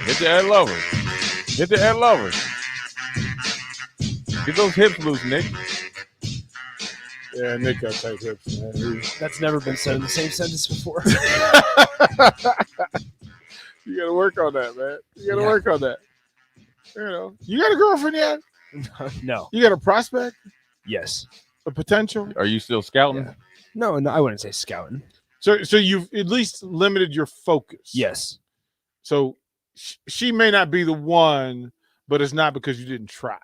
Hit the Ed Lover. Hit the Ed Lover. Get those hips loose, Nick. Yeah, Nick got tight hips, man. That's never been said in the same sentence before. You gotta work on that, man. You gotta Yeah. work on that. You got a girlfriend yet? No. You got a prospect? Yes. A potential? Are you still scouting? Yeah. No, I wouldn't say scouting. So you've at least limited your focus. Yes. So she may not be the one, but it's not because you didn't try.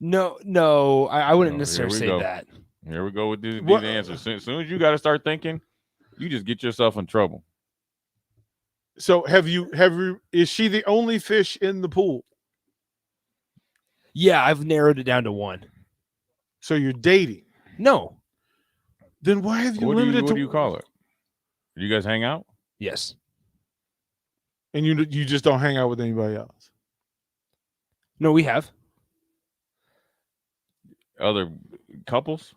No, I wouldn't Oh, necessarily here we say go. that. Here we go with these What- answers. As soon as you got to start thinking, you just get yourself in trouble. So is she the only fish in the pool? Yeah, I've narrowed it down to one. So you're dating. No. Then why have you What limited do you call it? Do you guys hang out? Yes. And you just don't hang out with anybody else? No, we have. Other couples?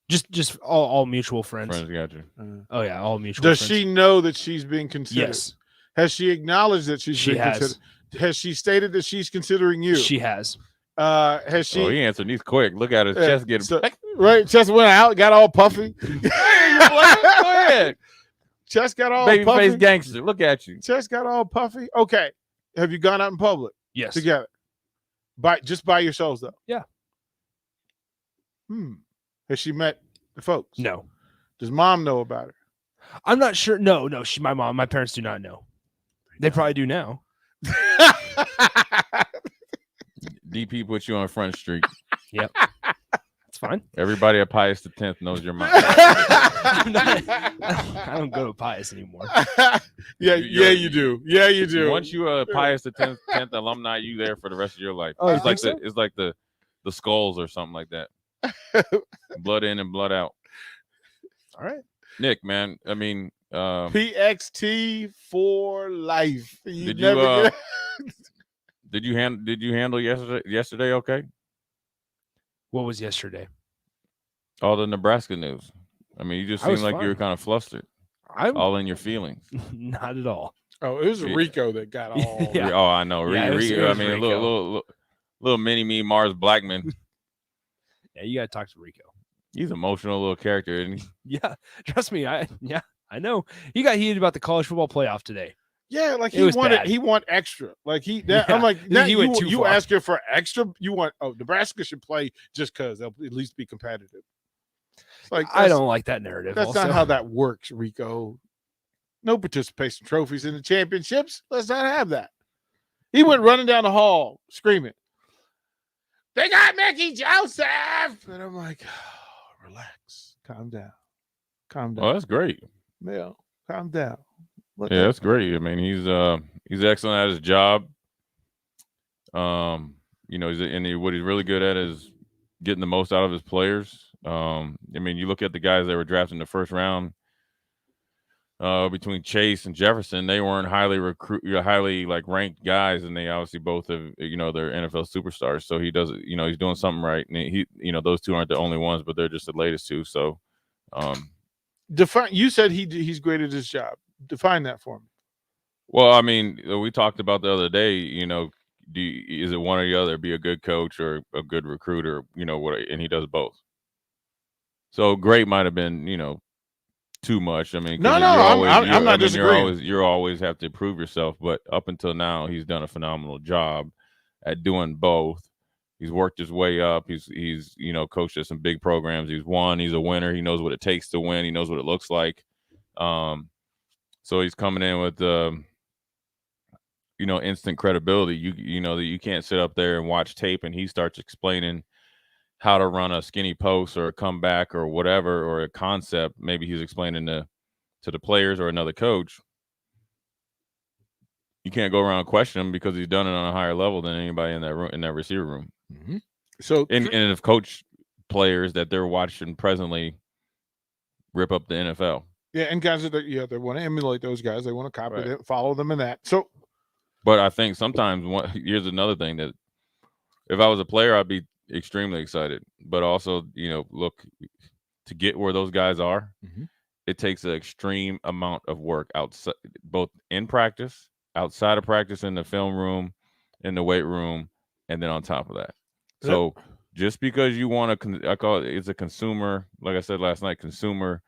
Just all mutual friends. Friends, gotcha. Oh yeah, all mutual Does friends. she know that she's being considered? Yes. Has she acknowledged that she's She being has. considered? Has she stated that she's considering you? She has. Has she? Oh, he answered these quick. Look at his chest getting. Right, chest went out, got all puffy. Go ahead. Chest got all Baby puffy. face gangster. Look at you. Chest got all puffy. Okay. Have you gone out in public Yes. together? Just by yourselves though? Yeah. Has she met the folks? No. Does mom know about her? I'm not sure. No, my parents do not know. They probably do now. DP put you on Front Street. Yep. It's fine. Everybody at Pius X knows your mom. I don't go to Pius anymore. You do. Yeah, you do. Once you a Pius X alumni, you there for the rest of your life. Oh, it's you like think it's like the skulls or something like that. Blood in and blood out. All right. Nick, man. I mean, PXT for life. did you handle yesterday okay? What was yesterday? All the Nebraska news. I mean, you just I was seemed like you were fine. kind of flustered, I'm all in your feelings. not at all. Oh, it was Rico that got all. Yeah. Oh, I know. Yeah, it was I mean, a Rico. little mini me, Mars Blackman. Yeah, you gotta talk to Rico. He's an emotional little character, isn't he? Yeah, trust me. I know. He got heated about the college football playoff today. Yeah, like It was bad. he want extra. Like I'm Yeah, like, now he went too you far. asking for extra. You want Nebraska should play just because they'll at least be competitive. Like I don't like that narrative. That's also. not how that works, Rico. No participation trophies in the championships. Let's not have that. He went running down the hall screaming, "They got Mickey Joseph!" And I'm like, oh, relax, calm down. Oh, that's great. Yeah, calm down. Yeah, that's great. I mean, he's excellent at his job. What he's really good at is getting the most out of his players. I mean, you look at the guys that were drafted in the first round. Between Chase and Jefferson, they weren't highly ranked guys, and they obviously both have they're NFL superstars. So he does he's doing something right, and those two aren't the only ones, but they're just the latest two. So, define. You said he's great at his job. Define that for me. Well, I mean, we talked about the other day. Is it one or the other? Be a good coach or a good recruiter? And he does both. So great might have been too much. I mean, I'm not disagreeing. You always have to prove yourself, but up until now, he's done a phenomenal job at doing both. He's worked his way up. He's coached at some big programs. He's won. He's a winner. He knows what it takes to win. He knows what it looks like. So he's coming in with instant credibility. You know that you can't sit up there and watch tape and he starts explaining how to run a skinny post or a comeback or whatever, or a concept. Maybe he's explaining to the players or another coach. You can't go around and question him because he's done it on a higher level than anybody in that room, in that receiver room. Mm-hmm. So, and if coach players that they're watching presently rip up the NFL. Yeah, and guys they want to emulate those guys. They want to copy them, follow them in that. So, but I think sometimes here's another thing that if I was a player, I'd be extremely excited. But also, look, to get where those guys are, it takes an extreme amount of work outside, both in practice, outside of practice, in the film room, in the weight room, and then on top of that. Yep. So just because you want to, I call it's a consumer, like I said last night, consumer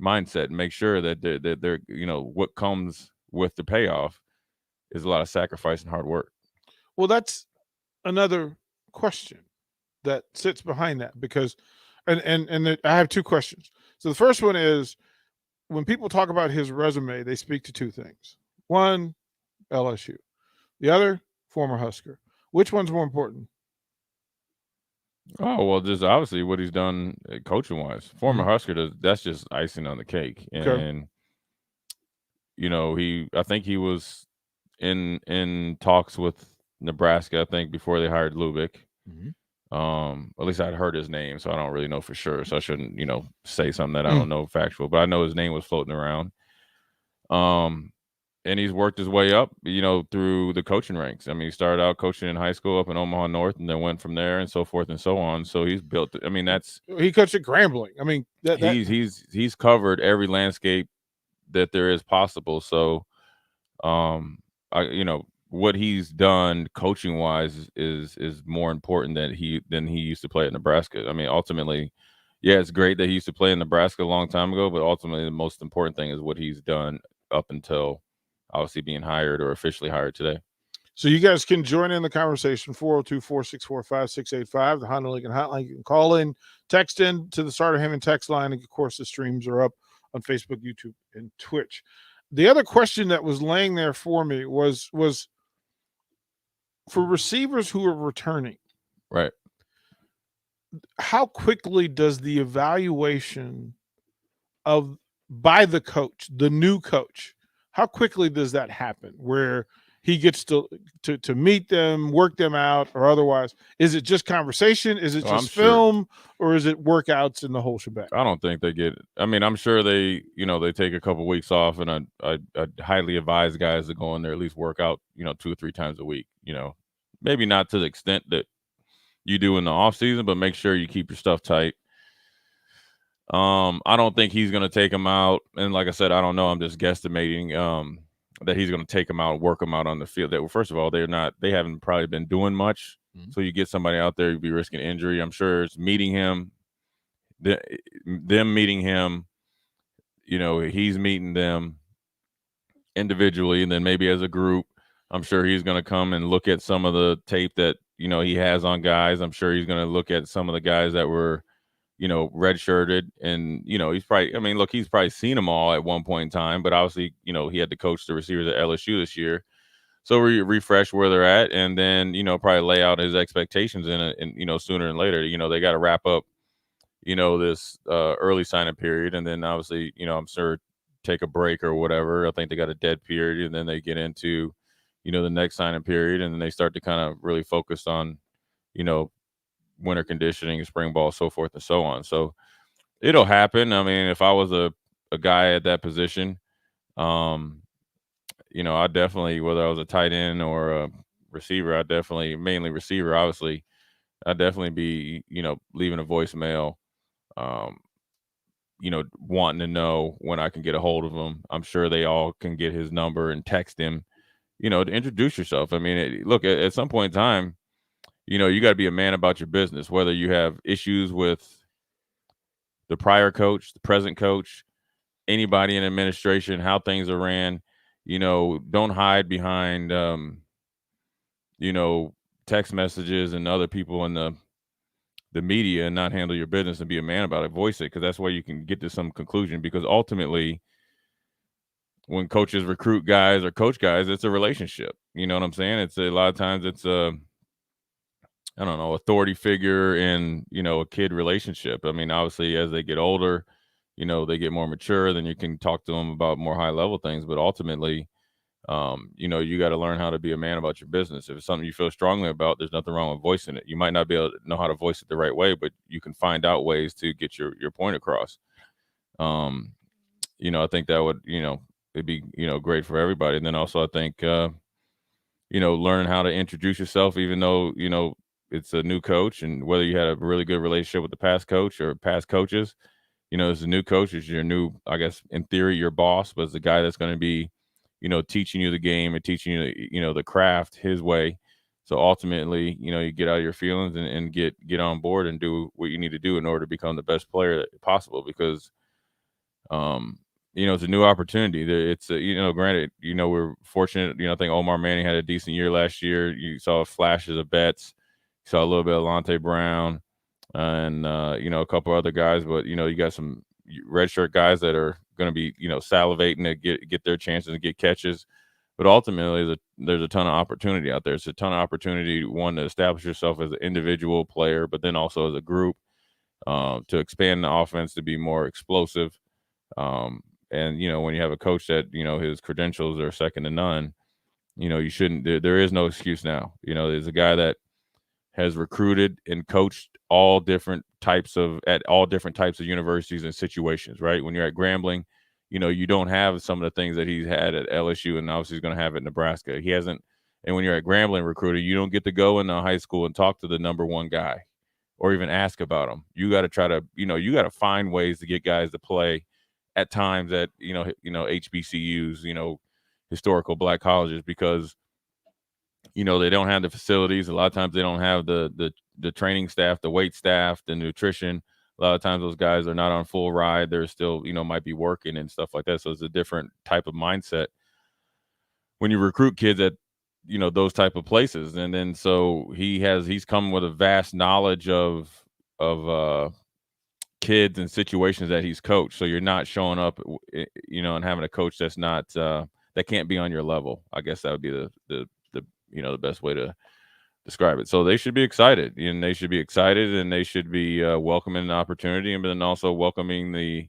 mindset. Make sure that they're what comes with the payoff is a lot of sacrifice and hard work. Well, that's another question that sits behind that because, I have two questions. So the first one is when people talk about his resume, they speak to two things. One, LSU. The other, former Husker. Which one's more important? Oh well, just obviously what he's done coaching wise. Former Husker, that's just icing on the cake. Okay. And I think he was in talks with Nebraska. I think before they hired Lubick. At least I'd heard his name, so I don't really know for sure. So I shouldn't say something that I don't know factual. But I know his name was floating around. And he's worked his way up, through the coaching ranks. I mean, he started out coaching in high school up in Omaha North, and then went from there, and so forth and so on. So he's built. I mean, he coached at Grambling. I mean, he's covered every landscape that there is possible. So, what he's done coaching wise is more important than he used to play at Nebraska. I mean, ultimately, yeah, it's great that he used to play in Nebraska a long time ago, but ultimately, the most important thing is what he's done up until obviously being hired or officially hired today. So you guys can join in the conversation, 402-464-5685, the Honda Lincoln hotline. You can call in, text in to the Starter Hammond text line. And of course, the streams are up on Facebook, YouTube, and Twitch. The other question that was laying there for me was for receivers who are returning. Right. How quickly does the evaluation by the coach, the new coach, how quickly does that happen where he gets to meet them, work them out, or otherwise? Is it just conversation? Is it just film, or is it workouts and the whole shebang? I don't think they get it. I mean, I'm sure they take a couple of weeks off, and I highly advise guys to go in there, at least work out, 2 or 3 times a week. Maybe not to the extent that you do in the off season, but make sure you keep your stuff tight. I don't think he's going to take them out. And like I said, I don't know. I'm just guesstimating that he's going to take them out and work them out on the field. That, first of all, they haven't probably been doing much. So you get somebody out there, you'd be risking injury. I'm sure it's meeting him, them meeting him, he's meeting them individually, and then maybe as a group. I'm sure he's going to come and look at some of the tape that, he has on guys. I'm sure he's going to look at some of the guys that were, redshirted, and, he's probably seen them all at one point in time, but obviously, he had to coach the receivers at LSU this year. So refresh where they're at, and then, probably lay out his expectations in it, and, sooner than later, they got to wrap up, this early signing period. And then obviously, I'm sure take a break or whatever. I think they got a dead period, and then they get into, the next signing period, and then they start to kind of really focus on, winter conditioning, spring ball, so forth and so on. So it'll happen. I mean, if I was a guy at that position, I definitely, whether I was a tight end or a receiver, mainly receiver, obviously, I'd definitely be, leaving a voicemail, wanting to know when I can get a hold of him. I'm sure they all can get his number and text him, to introduce yourself. I mean, look, at some point in time, you got to be a man about your business, whether you have issues with the prior coach, the present coach, anybody in administration, how things are ran. Don't hide behind, text messages and other people in the media, and not handle your business, and be a man about it. Voice it, because that's where you can get to some conclusion. Because ultimately, when coaches recruit guys or coach guys, it's a relationship. You know what I'm saying? It's a lot of times it's I don't know, authority figure and, a kid relationship. I mean, obviously, as they get older, they get more mature, then you can talk to them about more high level things. But ultimately, you got to learn how to be a man about your business. If it's something you feel strongly about, there's nothing wrong with voicing it. You might not be able to know how to voice it the right way, but you can find out ways to get your point across. I think that would, it'd be, great for everybody. And then also I think, learning how to introduce yourself, even though, it's a new coach, and whether you had a really good relationship with the past coach or past coaches, as a new coach, is your new, I guess, in theory, your boss, but it's the guy that's going to be, teaching you the game and teaching you, the craft his way. So ultimately, you get out of your feelings and get on board and do what you need to do in order to become the best player possible. Because, it's a new opportunity. It's granted, we're fortunate. I think Omar Manning had a decent year last year. You saw flashes of Betts, you saw a little bit of Lante Brown, and a couple other guys. But you got some redshirt guys that are going to be salivating to get their chances and get catches. But ultimately, there's a ton of opportunity out there. It's a ton of opportunity, one, to establish yourself as an individual player, but then also as a group, to expand the offense to be more explosive. And when you have a coach that his credentials are second to none, you shouldn't. There is no excuse now. There's a guy that has recruited and coached at all different types of universities and situations. Right, when you're at Grambling, you don't have some of the things that he's had at LSU, and obviously he's going to have at Nebraska. He hasn't. And when you're at Grambling recruiting, you don't get to go into high school and talk to the number one guy or even ask about him. You got to try to, you got to find ways to get guys to play at times at, HBCUs, historical black colleges, because, they don't have the facilities. A lot of times they don't have the training staff, the weight staff, the nutrition. A lot of times those guys are not on full ride. They're still, might be working and stuff like that. So it's a different type of mindset when you recruit kids at, those type of places. And then so he's come with a vast knowledge of kids and situations that he's coached. So you're not showing up, and having a coach that's not that can't be on your level. I guess that would be the best way to describe it. So they should be excited, and they should be welcoming the opportunity, and then also welcoming the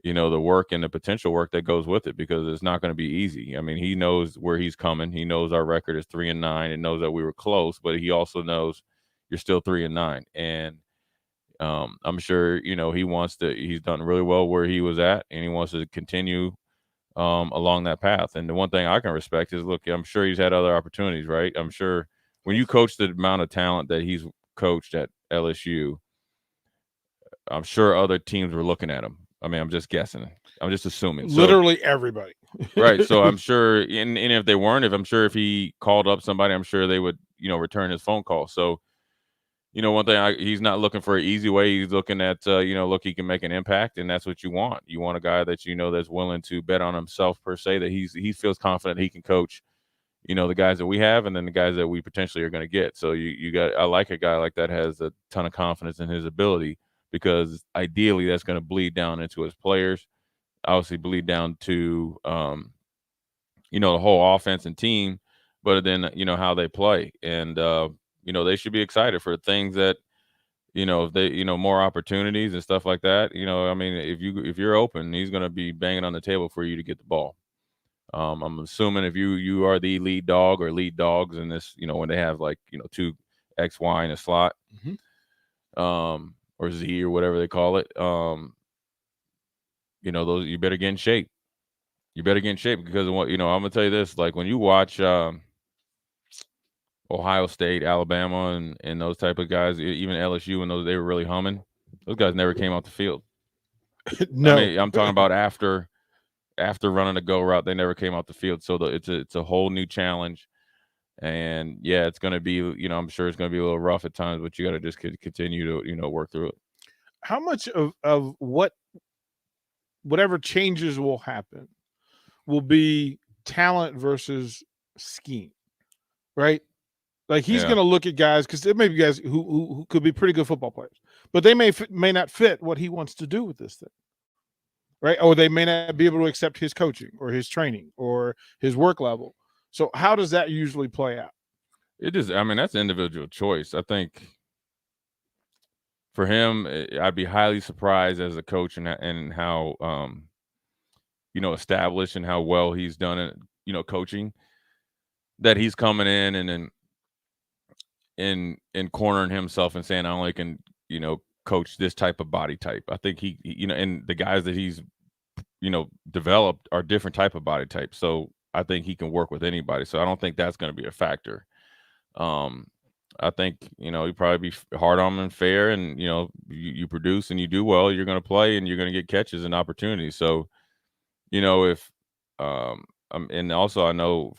the work and the potential work that goes with it, because it's not going to be easy. I mean, he knows where he's coming. He knows our record is 3-9 and knows that we were close, but he also knows you're still 3-9. And I'm sure, he's done really well where he was at, and he wants to continue along that path. And the one thing I can respect is, look, I'm sure he's had other opportunities, right? I'm sure when you coach the amount of talent that he's coached at LSU, I'm sure other teams were looking at him. I mean, I'm just guessing. I'm just assuming. Literally everybody. Right. So I'm sure, and if they weren't, I'm sure if he called up somebody, I'm sure they would, return his phone call. So, one thing, he's not looking for an easy way. He's looking at, look, he can make an impact, and that's what you want. You want a guy that that's willing to bet on himself, per se, that he feels confident he can coach, the guys that we have, and then the guys that we potentially are going to get. So I like a guy like that has a ton of confidence in his ability, because ideally that's going to bleed down into his players, obviously bleed down to, the whole offense and team, but then, how they play. And, they should be excited for things that, if they, more opportunities and stuff like that. I mean, if you're open, he's going to be banging on the table for you to get the ball. I'm assuming if you are the lead dog or lead dogs in this, when they have like, 2 XY in a slot, or Z or whatever they call it, those, you better get in shape. You better get in shape, because of what, I'm gonna tell you this, like when you watch Ohio State, Alabama, and those type of guys, even LSU, when they were really humming, those guys never came off the field. No, I mean, I'm talking about after running a go route, they never came off the field. So it's a whole new challenge. And yeah, it's going to be, I'm sure it's going to be a little rough at times, but you got to just continue to, work through it. how much of whatever changes will happen will be talent versus scheme, right? Like he's going to look at guys, because there may be guys who could be pretty good football players, but they may not fit what he wants to do with this thing, right? Or they may not be able to accept his coaching or his training or his work level. So how does that usually play out? That's individual choice. I think for him, I'd be highly surprised as a coach and how, established and how well he's done it, coaching, that he's coming in and then in cornering himself and saying, I only can, coach this type of body type. I think he and the guys that he's, developed are different type of body types. So I think he can work with anybody. So I don't think that's going to be a factor. I think, you probably be hard on them and fair, and, you produce and you do well, you're going to play and you're going to get catches and opportunities. So, if, and also I know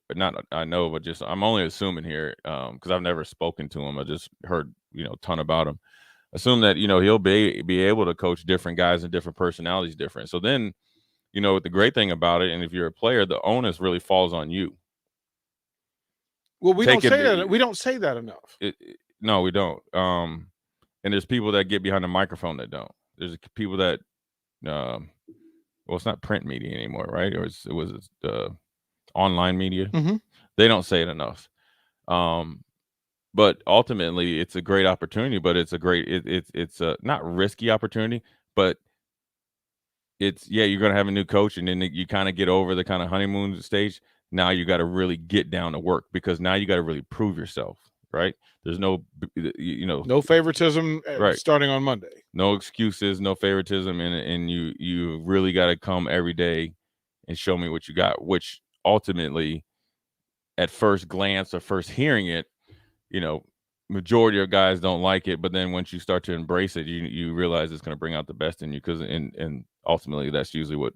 but just, I'm only assuming here, because I've never spoken to him. I just heard, a ton about him. Assume that, he'll be able to coach different guys and different personalities different. So then, the great thing about it, and if you're a player, the onus really falls on you. Well, we don't say that. We don't say that enough. No, we don't. And there's people that get behind the microphone that don't. There's people that, well, it's not print media anymore, right? Or it was online media. Mm-hmm. They don't say it enough. But ultimately, it's a great opportunity. But it's a great. It's a not risky opportunity, but you're going to have a new coach, and then you kind of get over the kind of honeymoon stage. Now you got to really get down to work, because now you got to really prove yourself, right? There's no favoritism right. Starting on Monday. No excuses, no favoritism, and you really got to come every day and show me what you got, which ultimately, at first glance or first hearing it, majority of guys don't like it, but then once you start to embrace it, you realize it's going to bring out the best in you, because and ultimately that's usually what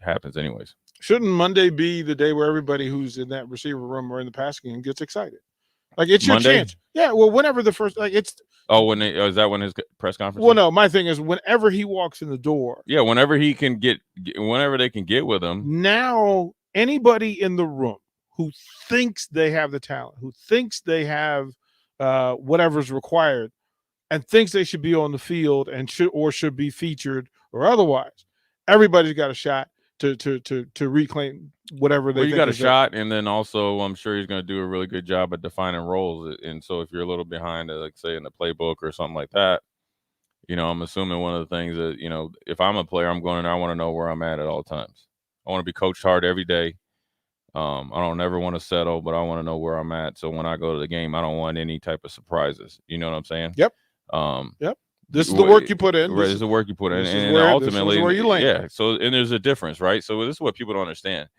happens anyways. Shouldn't Monday be the day where everybody who's in that receiver room or in the passing game gets excited? Like, it's Monday? your chance. Yeah, well, whenever the first, like, it's. Oh, is that when his press conference? Well, no, my thing is whenever he walks in the door. Yeah, whenever he can whenever they can get with him. Now, anybody in the room who thinks they have the talent, who thinks they have whatever's required, and thinks they should be on the field and should be featured or otherwise, everybody's got a shot to reclaim whatever they. Well, you got a shot, and then also I'm sure he's going to do a really good job at defining roles. And so if you're a little behind, like say in the playbook or something like that, I'm assuming one of the things that if I'm a player, I'm going in there, I want to know where I'm at all times. I want to be coached hard every day. I don't ever want to settle, but I want to know where I'm at. So when I go to the game, I don't want any type of surprises. You know what I'm saying? Yep. Yep. This is the work you put in. Right, this is the work you put in, and ultimately, this is where you land. Yeah. So, and there's a difference, right? So this is what people don't understand.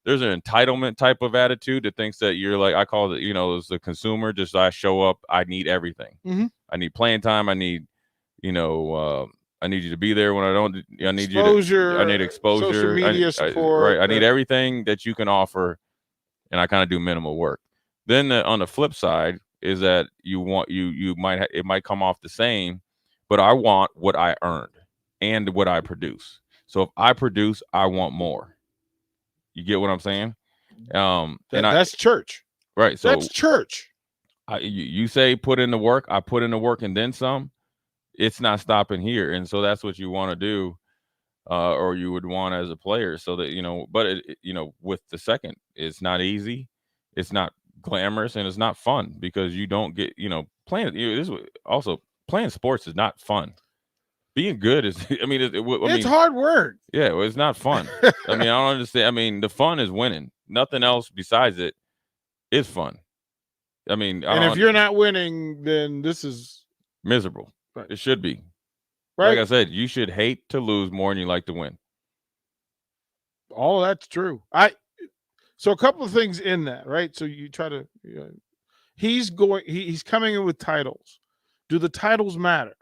There's an entitlement type of attitude that thinks that you're like, I call it, as a consumer, just I show up, I need everything. Mm-hmm. I need playing time. I need, I need you to be there when I don't. I need exposure, I need exposure. Social media support. Right. I need everything that you can offer, and I kind of do minimal work. Then on the flip side is that it might come off the same, but I want what I earned and what I produce. So if I produce, I want more. You get what I'm saying? That's church, right? So that's church. You say put in the work. I put in the work and then some. It's not stopping here, and so that's what you want to do, or you would want as a player. So that but with the second, it's not easy, it's not glamorous, and it's not fun, because you don't get playing. This also playing sports is not fun. Being good is, it's hard work. Yeah, well, it's not fun. I don't understand. The fun is winning. Nothing else besides it is fun. And if you're not winning, then this is miserable. Right. It should be. Right. Like I said, you should hate to lose more than you like to win. All of that's true. So a couple of things in that, right? So you try to, he's coming in with titles. Do the titles matter?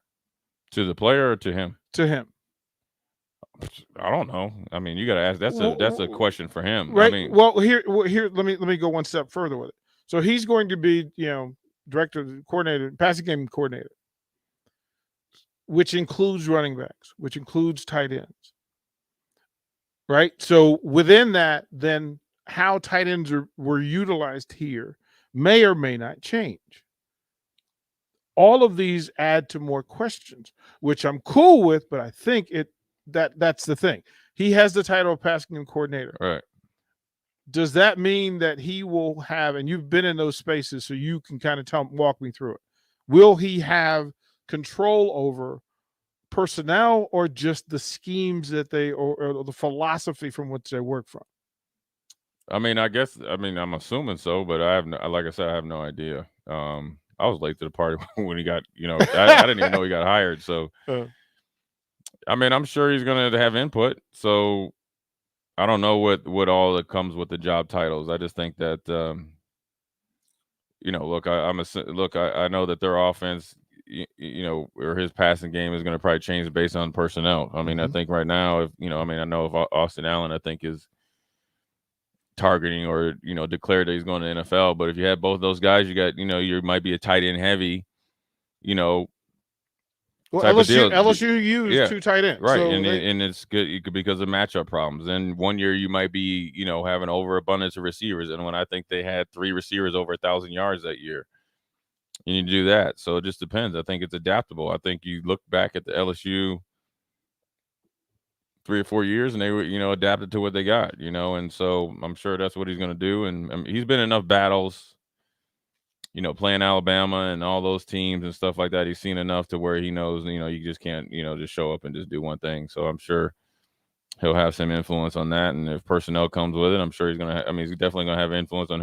To the player or to him? To him. I don't know. You got to ask. That's a question for him. Right. Here. Let me go one step further with it. So he's going to be, director, coordinator, passing game coordinator, which includes running backs, which includes tight ends. Right. So within that, then how tight ends were utilized here may or may not change. All of these add to more questions, which I'm cool with, but I think that's the thing. He has the title of passing game coordinator. Right. Does that mean that he will have, and you've been in those spaces, so you can kind of walk me through it. Will he have control over personnel or just the schemes that or the philosophy from which they work from? I guess, I'm assuming so, but I have like I said, I have no idea. I was late to the party when he got, I didn't even know he got hired. So, I'm sure he's going to have input. So I don't know what all that comes with the job titles. I just think that, look, I know that their offense, or his passing game is going to probably change based on personnel. I mean, I think right now, I know if Austin Allen, I think is targeting or declared that he's going to the NFL. But if you have both those guys, you got you might be a tight end heavy, well, type of deal. LSU used 2 tight ends, right? So and it's good because of matchup problems. And one year you might be having overabundance of receivers, and when I think they had 3 receivers over 1,000 yards that year, you need to do that. So it just depends. I think it's adaptable. I think you look back at the LSU 3 or 4 years, and they were, adapted to what they got, and so I'm sure that's what he's going to do. And I mean, he's been in enough battles, playing Alabama and all those teams and stuff like that. He's seen enough to where he knows, you just can't, just show up and just do one thing. So I'm sure he'll have some influence on that. And if personnel comes with it, I'm sure he's going to, he's definitely going to have influence on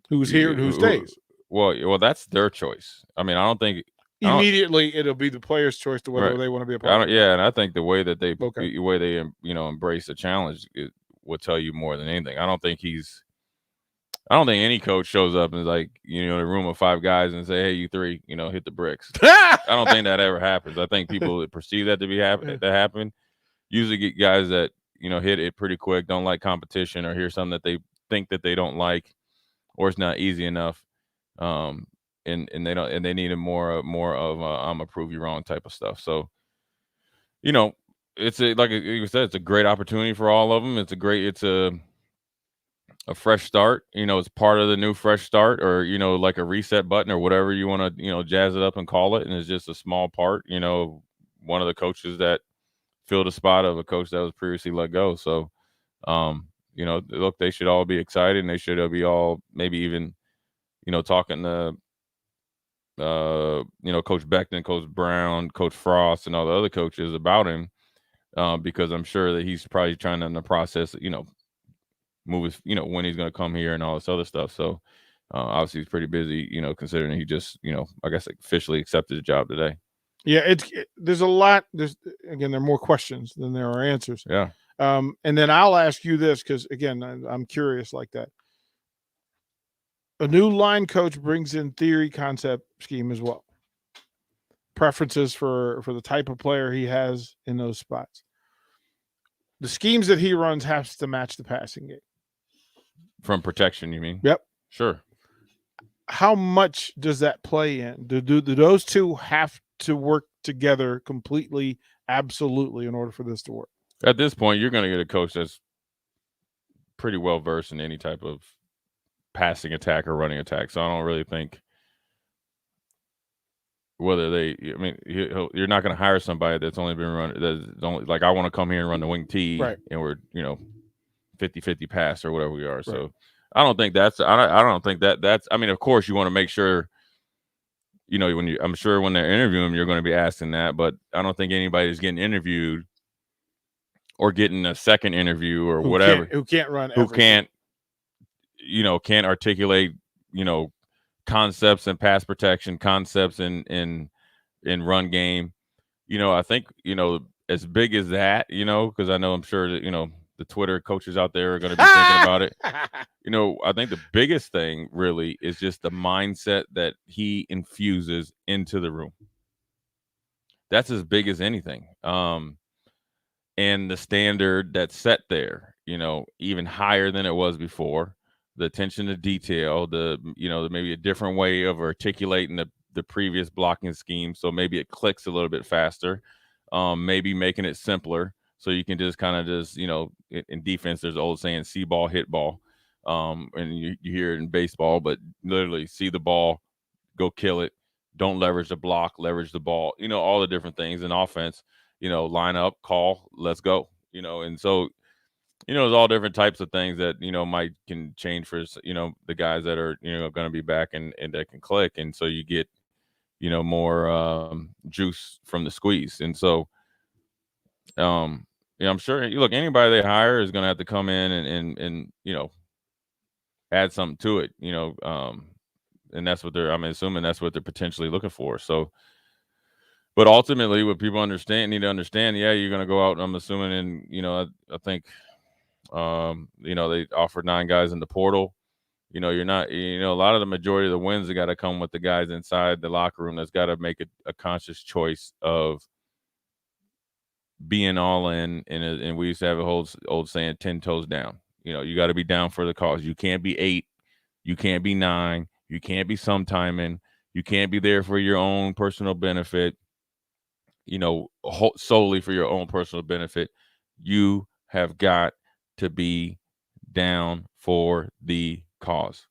who's here and who stays. Well, that's their choice. I mean, I don't think immediately it'll be the player's choice to whether they want to be a part of it. Yeah, and I think the way that they embrace the challenge will tell you more than anything. I don't think any coach shows up and is like, in a room of 5 guys and say, hey, you 3, hit the bricks. I don't think that ever happens. I think people perceive that to happen. Usually get guys that, hit it pretty quick, don't like competition, or hear something that they think that they don't like, or it's not easy enough. And they need more of I'm gonna prove you wrong type of stuff. So, it's like you said, it's a great opportunity for all of them. It's a fresh start. It's part of the new fresh start, or like a reset button or whatever you want to jazz it up and call it. And it's just a small part. One of the coaches that filled a spot of a coach that was previously let go. So, look, they should all be excited, and they should be all maybe even talking to. Coach Beckton, Coach Brown, Coach Frost, and all the other coaches about him, because I'm sure that he's probably trying to, in the process, move his, when he's going to come here and all this other stuff. So obviously he's pretty busy, considering he just, I guess officially accepted the job today. Yeah, there's a lot. There are more questions than there are answers. Yeah. And then I'll ask you this, because again, I'm curious like that. A new line coach brings in theory, concept, scheme as well. Preferences for the type of player he has in those spots. The schemes that he runs has to match the passing game. From protection, you mean? Yep. Sure. How much does that play in? Do those two have to work together completely, absolutely, in order for this to work? At this point, you're going to get a coach that's pretty well versed in any type of passing attack or running attack. So I don't really think you're not going to hire somebody that's only been running, that's only like, I want to come here and run the wing T, right, and we're 50-50 pass or whatever we are. Right. So I don't think that's I mean, of course you want to make sure I'm sure when they're interviewing, you're going to be asking that, but I don't think anybody's getting interviewed or getting a second interview or whatever who can't run, who can't articulate, concepts and pass protection, concepts in run game. I think, as big as that, because I'm sure that, the Twitter coaches out there are going to be thinking about it. I think the biggest thing really is just the mindset that he infuses into the room. That's as big as anything. And the standard that's set there, even higher than it was before. The attention to detail, maybe a different way of articulating the previous blocking scheme, so maybe it clicks a little bit faster. Maybe making it simpler, so you can just kind of in defense, there's the old saying, see ball, hit ball, and you hear it in baseball, but literally see the ball, go kill it. Don't leverage the block, leverage the ball. All the different things in offense. Line up, call, let's go. And so. There's all different types of things that, can change for, the guys that are, going to be back and that can click. And so you get, more juice from the squeeze. And so, I'm sure, look, anybody they hire is going to have to come in and add something to it, and that's what I'm assuming that's what they're potentially looking for. So, but ultimately what people need to understand, yeah, you're going to go out, I'm assuming, and, I think, they offered 9 guys in the portal. You're not. A lot of the majority of the wins have got to come with the guys inside the locker room. That's got to make a conscious choice of being all in. And we used to have a whole old saying, 10 toes down. You got to be down for the cause. You can't be 8. You can't be 9. You can't be sometiming. You can't be there for your own personal benefit. Solely for your own personal benefit. You have got to be down for the cause.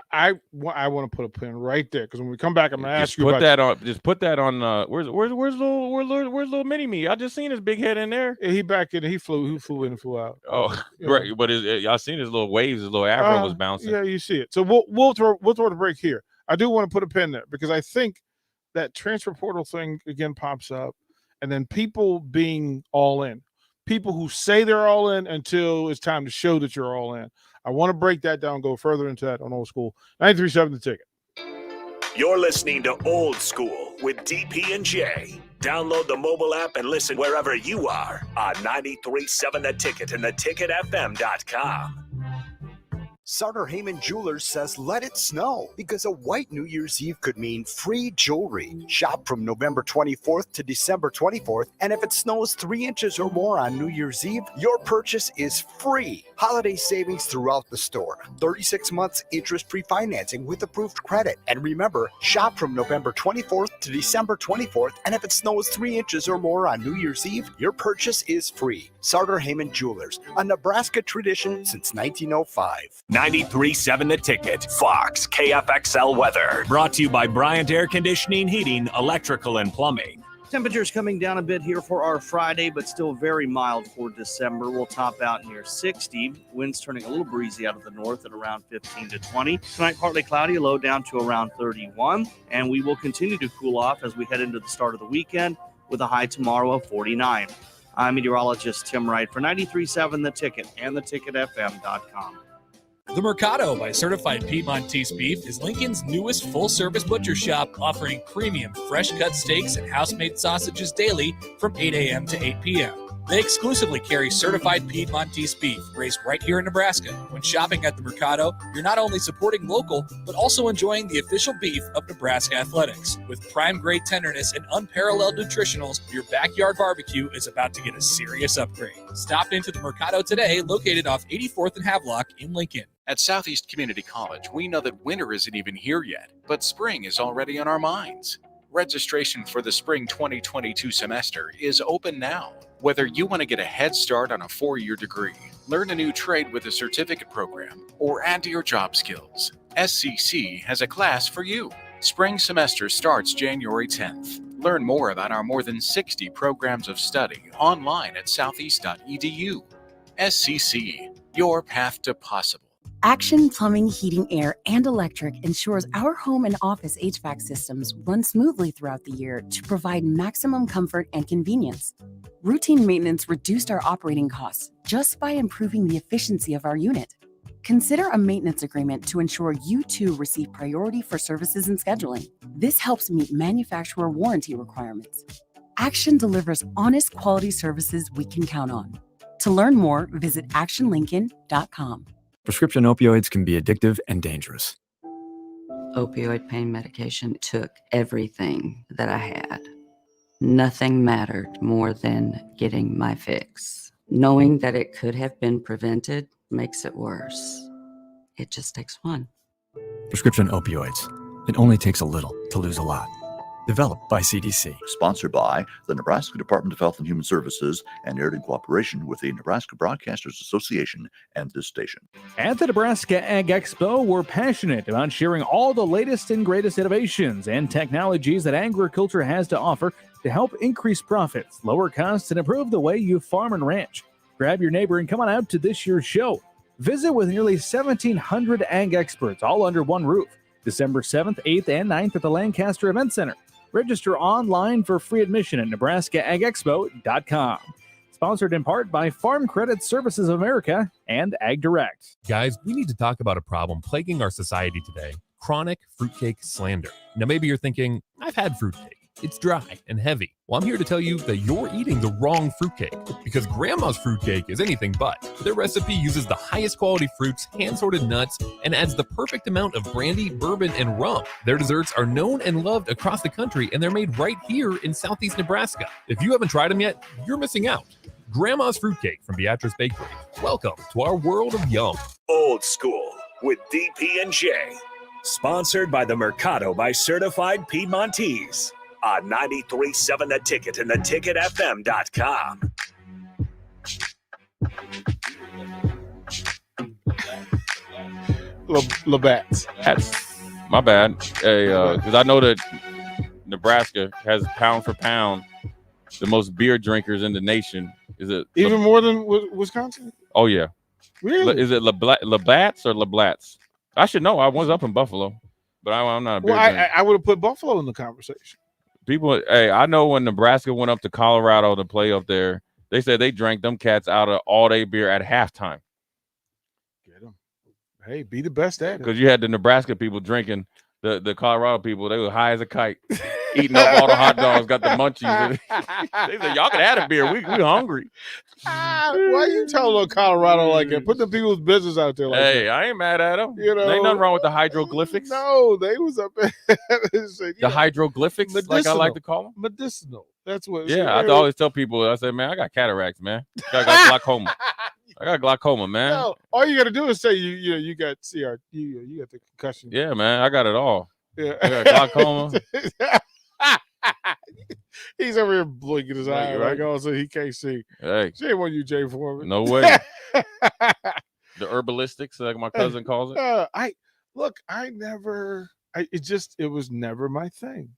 I want to put a pin right there because when we come back, I'm going to ask you put about that on. Just put that on. Where's little mini me? I just seen his big head in there. Yeah, he back in. He flew in and flew out. Oh, right. But y'all seen his little waves? His little afro was bouncing. Yeah, you see it. So we'll throw the break here. I do want to put a pin there because I think that transfer portal thing again pops up, and then people being all in. People who say they're all in until it's time to show that you're all in. I want to break that down, go further into that on Old School. 93.7 The Ticket. You're listening to Old School with DP and J. Download the mobile app and listen wherever you are on 93.7 The Ticket and theticketfm.com. Sartor Heyman Jewelers says let it snow because a white New Year's Eve could mean free jewelry. Shop from November 24th to December 24th, and if it snows 3 inches or more on New Year's Eve, your purchase is free. Holiday savings throughout the store. 36 months interest-free financing with approved credit. And remember, shop from November 24th to December 24th, and if it snows 3 inches or more on New Year's Eve, your purchase is free. Sartor Heyman Jewelers, a Nebraska tradition since 1905. 93.7 The Ticket, Fox, KFXL weather. Brought to you by Bryant Air Conditioning, Heating, Electrical, and Plumbing. Temperatures coming down a bit here for our Friday, but still very mild for December. We'll top out near 60. Winds turning a little breezy out of the north at around 15 to 20. Tonight, partly cloudy, low down to around 31. And we will continue to cool off as we head into the start of the weekend with a high tomorrow of 49. I'm meteorologist Tim Wright for 93.7 The Ticket and theticketfm.com. The Mercado by Certified Piedmontese Beef is Lincoln's newest full-service butcher shop, offering premium fresh-cut steaks and house-made sausages daily from 8 a.m. to 8 p.m. They exclusively carry certified Piedmontese beef raised right here in Nebraska. When shopping at the Mercado, you're not only supporting local, but also enjoying the official beef of Nebraska athletics. With prime-grade tenderness and unparalleled nutritionals, your backyard barbecue is about to get a serious upgrade. Stop into the Mercado today, located off 84th and Havelock in Lincoln. At Southeast Community College, we know that winter isn't even here yet, but spring is already on our minds. Registration for the spring 2022 semester is open now. Whether you want to get a head start on a 4-year degree, learn a new trade with a certificate program, or add to your job skills, SCC has a class for you. Spring semester starts January 10th. Learn more about our more than 60 programs of study online at southeast.edu. SCC, your path to possible. Action Plumbing, Heating, Air, and Electric ensures our home and office HVAC systems run smoothly throughout the year to provide maximum comfort and convenience. Routine maintenance reduced our operating costs just by improving the efficiency of our unit. Consider a maintenance agreement to ensure you too receive priority for services and scheduling. This helps meet manufacturer warranty requirements. Action delivers honest quality services we can count on. To learn more, visit actionlincoln.com. Prescription opioids can be addictive and dangerous. Opioid pain medication took everything that I had. Nothing mattered more than getting my fix. Knowing that it could have been prevented makes it worse. It just takes one. Prescription opioids. It only takes a little to lose a lot. Developed by CDC. Sponsored by the Nebraska Department of Health and Human Services and aired in cooperation with the Nebraska Broadcasters Association and this station. At the Nebraska Ag Expo, we're passionate about sharing all the latest and greatest innovations and technologies that agriculture has to offer to help increase profits, lower costs, and improve the way you farm and ranch. Grab your neighbor and come on out to this year's show. Visit with nearly 1,700 ag experts all under one roof. December 7th, 8th, and 9th at the Lancaster Event Center. Register online for free admission at nebraskaagexpo.com. Sponsored in part by Farm Credit Services of America and Ag Direct. Guys, we need to talk about a problem plaguing our society today: chronic fruitcake slander. Now, maybe you're thinking, I've had fruitcake. It's dry and heavy. Well, I'm here to tell you that you're eating the wrong fruitcake, because Grandma's fruitcake is anything but. Their recipe uses the highest quality fruits, hand-sorted nuts, and adds the perfect amount of brandy, bourbon, and rum. Their desserts are known and loved across the country, and they're made right here in Southeast Nebraska. If you haven't tried them yet, you're missing out. Grandma's Fruitcake from Beatrice Bakery. Welcome to our world of yum. Old School with DP and J. Sponsored by the Mercado by Certified Piedmontese on 93.7 The Ticket and theticketfm.com. Labatt's. That's my bad. Because I know that Nebraska has pound for pound the most beer drinkers in the nation. Is it even more than Wisconsin? Oh yeah, really? Is it Labatt's or Lablat's? I should know. I was up in Buffalo, but I'm not a beer drinker. I would have put Buffalo in the conversation. People, I know when Nebraska went up to Colorado to play up there, they said they drank them cats out of all day beer at halftime. Get them. Hey, be the best at it. Because you had the Nebraska people drinking, the Colorado people, they were high as a kite, eating up all the hot dogs, got the munchies. They said, y'all can have a beer. We hungry. Why you telling Colorado like that? Put the people's business out there like that. Hey, I ain't mad at them. You know, there ain't nothing wrong with the hieroglyphics. No, they was up there. The hieroglyphics, medicinal. like I like to call them. Medicinal. That's what. Yeah, I always tell people, I say, man, I got cataracts, man. I got glaucoma. I got glaucoma, man. No, all you got to do is say you got CRT, you got the concussion. Yeah, man, I got it all. Yeah. I got glaucoma. He's over here blinking his eye Right. like, oh, so he can't see. Hey, Shame on you, Jay Foreman. no way. The herbalistics, like my cousin calls it. It was never my thing.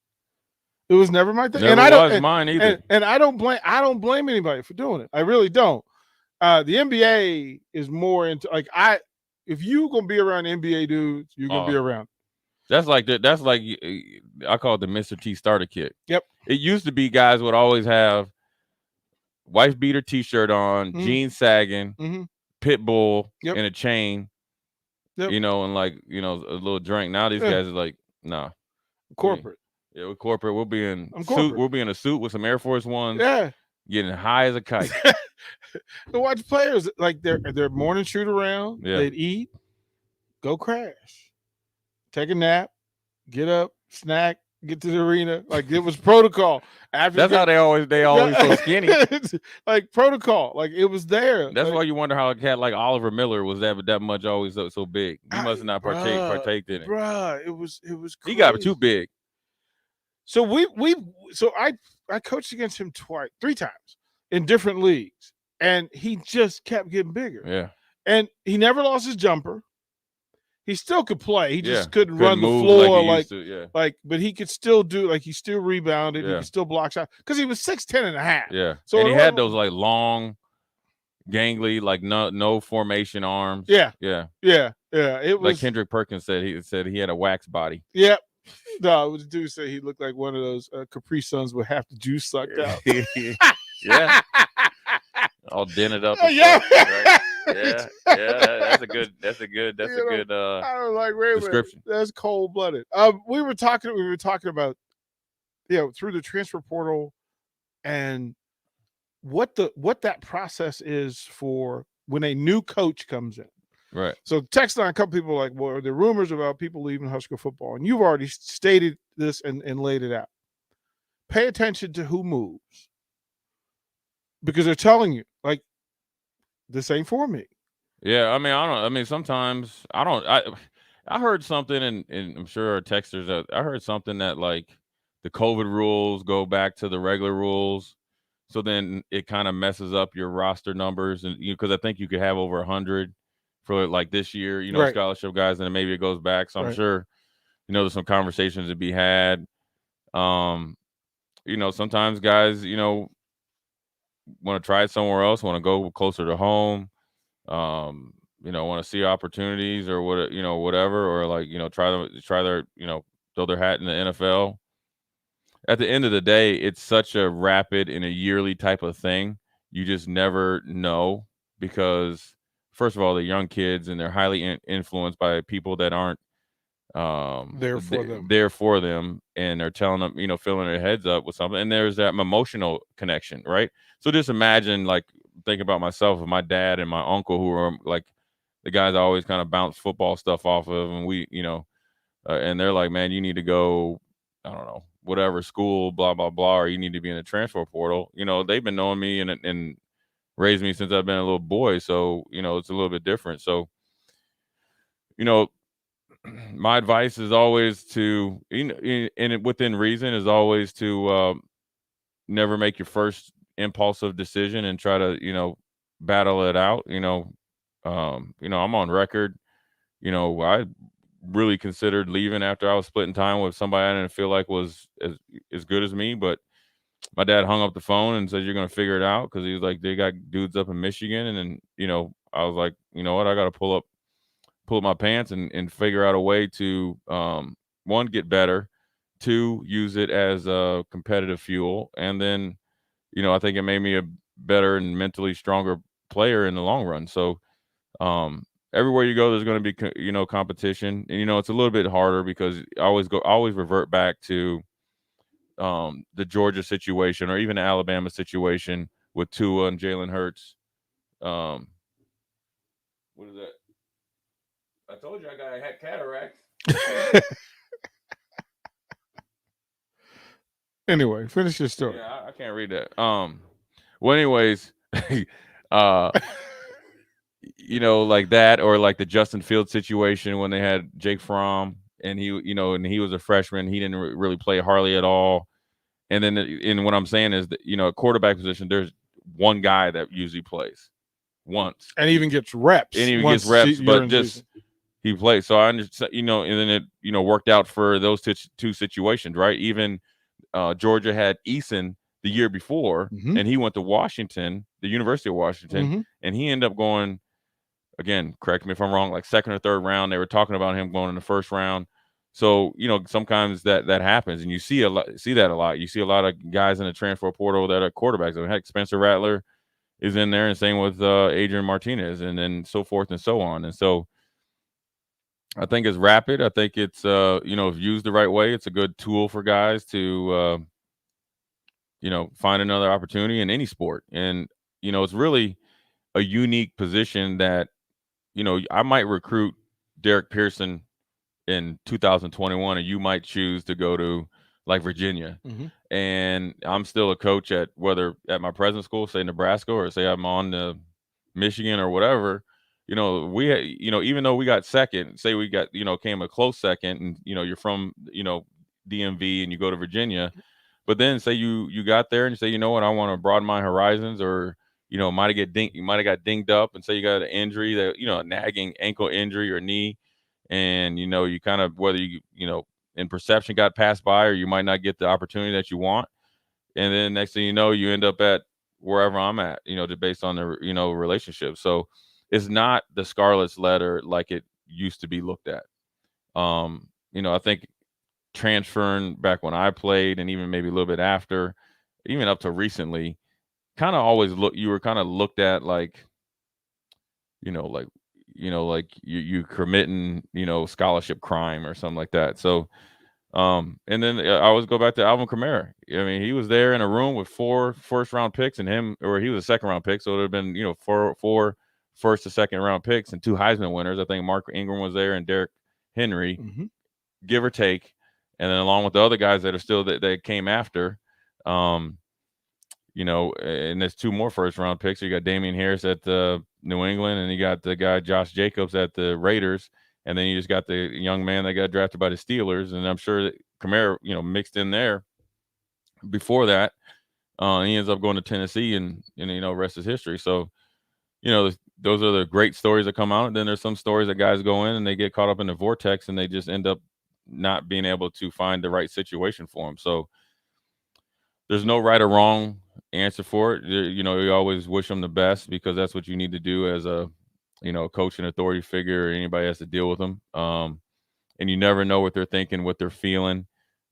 It was never my thing. Never and I don't mine either. And I don't blame anybody for doing it. I really don't. The NBA is more into if you gonna be around NBA dudes, you're gonna be around. That's like I call it the Mr. T starter kit. Yep. It used to be guys would always have wife beater T-shirt on, jeans sagging, pit bull, and a chain. Yep. You know, and a little drink. Now these guys are like, nah. Corporate. Yeah, we're corporate. We'll be in suit. Corporate. We'll be in a suit with some Air Force Ones. Yeah. Getting high as a kite. To watch players like their morning shoot around, they'd eat, go crash, take a nap, get up, snack, get to the arena. Like it was protocol. That's how they always so skinny. Like protocol. Like it was there. That's why you wonder how a cat like Oliver Miller was that much always so big. He must have not partaked in it. Bruh, it was crazy. He got too big. So I coached against him three times in different leagues, and he just kept getting bigger. Yeah. And he never lost his jumper. He still could play. He just couldn't Couldn't run the move floor but he could still do he still rebounded. He Yeah. could still block shots because he was 6'10" and a half. Yeah. So and he had those like long, gangly, like no formation arms. Yeah. Yeah. Yeah. Yeah. It was like Kendrick Perkins said. He said he had a wax body. Yep. No, the dude said he looked like one of those Capri Suns with half the juice sucked out. Yeah. All dented up. Yeah. Right? Yeah. That's a good I was like, wait a description. minute. That's cold blooded. We were talking about through the transfer portal and what that process is for when a new coach comes in. Right. So text line, a couple people are like, well, are there rumors about people leaving Husker football? And you've already stated this and laid it out. Pay attention to who moves. Because they're telling you, like, this ain't for me. Yeah, I mean, sometimes I heard something, and I'm sure our texters, I heard something that, like, the COVID rules go back to the regular rules. So then it kind of messes up your roster numbers. And because I think you could have over 100 for, like, this year, Right. scholarship guys, and then maybe it goes back. So I'm Right. sure, there's some conversations to be had. Sometimes guys, want to try it somewhere else, want to go closer to home, want to see opportunities or whatever, or like, try their, throw their hat in the NFL. At the end of the day, it's such a rapid and a yearly type of thing. You just never know because, first of all, they're young kids and they're highly influenced by people that aren't there for them. there for them, and they're telling them, filling their heads up with something. And there's that emotional connection, right? So just imagine, like, think about myself and my dad and my uncle, who are like the guys I always kind of bounce football stuff off of, and we, and they're like, man, you need to go, I don't know, whatever school, blah blah blah, or you need to be in the transfer portal. They've been knowing me and raised me since I've been a little boy, so it's a little bit different. So my advice is always to, and within reason, is always to never make your first impulsive decision and try to battle it out. I'm on record. I really considered leaving after I was splitting time with somebody I didn't feel like was as good as me, but my dad hung up the phone and said, "You're going to figure it out," because he was like, they got dudes up in Michigan. And then I was like, you know what, I got to pull up my pants and figure out a way to one, get better, two, use it as a competitive fuel, and then I think it made me a better and mentally stronger player in the long run. So everywhere you go, there's going to be competition, and it's a little bit harder because I always revert back to the Georgia situation, or even the Alabama situation with Tua and Jalen Hurts. What is that? I told you I had cataracts. Anyway, finish your story. Yeah, I can't read that. Well, anyways, like that, or like the Justin Fields situation when they had Jake Fromm, and he was a freshman. He didn't really play hardly at all. And then, what I'm saying is that, at quarterback position, there's one guy that usually plays once. And even gets reps. But just he plays. So I understand, and then it, worked out for those two situations, right? Even Georgia had Eason the year before, and he went to Washington, the University of Washington, and he ended up going, again, correct me if I'm wrong, like second or third round. They were talking about him going in the first round. So, sometimes that happens, and you see that a lot. You see a lot of guys in the transfer portal that are quarterbacks. I mean, heck, Spencer Rattler is in there, and same with Adrian Martinez, and then so forth and so on. And so I think it's rapid. I think it's, if used the right way, it's a good tool for guys to, find another opportunity in any sport. And, it's really a unique position that, I might recruit Derek Pearson in 2021, and you might choose to go to like Virginia. And I'm still a coach at my present school, say Nebraska, or say I'm on to Michigan or whatever. We even though we got second, say we got came a close second, and you're from DMV and you go to Virginia, but then say you got there and you say, you know what, I want to broaden my horizons, or you might have got dinged up, and say you got an injury that a nagging ankle injury or knee. And, you kind of, whether in perception got passed by, or you might not get the opportunity that you want. And then next thing you know, you end up at wherever I'm at, based on the, relationship. So it's not the Scarlet's letter like it used to be looked at. I think transferring back when I played, and even maybe a little bit after, even up to recently, kind of always you were kind of looked at like, like you committing, scholarship crime or something like that. So, and then I always go back to Alvin Kamara. I mean, he was there in a room with 4 first-round picks, and he was a second-round pick. So it would have been, 4 first to second-round picks and 2 Heisman winners. I think Mark Ingram was there and Derrick Henry, give or take. And then along with the other guys that are still that came after, and there's 2 more first-round picks. So you got Damian Harris at New England, and you got the guy Josh Jacobs at the Raiders, and then you just got the young man that got drafted by the Steelers. And I'm sure that Kamara, mixed in there before that. He ends up going to Tennessee, and rest is history. So, those are the great stories that come out. And then there's some stories that guys go in and they get caught up in the vortex, and they just end up not being able to find the right situation for them. So there's no right or wrong answer for it. You always wish them the best, because that's what you need to do as a coach and authority figure, or anybody has to deal with them. And you never know what they're thinking, what they're feeling,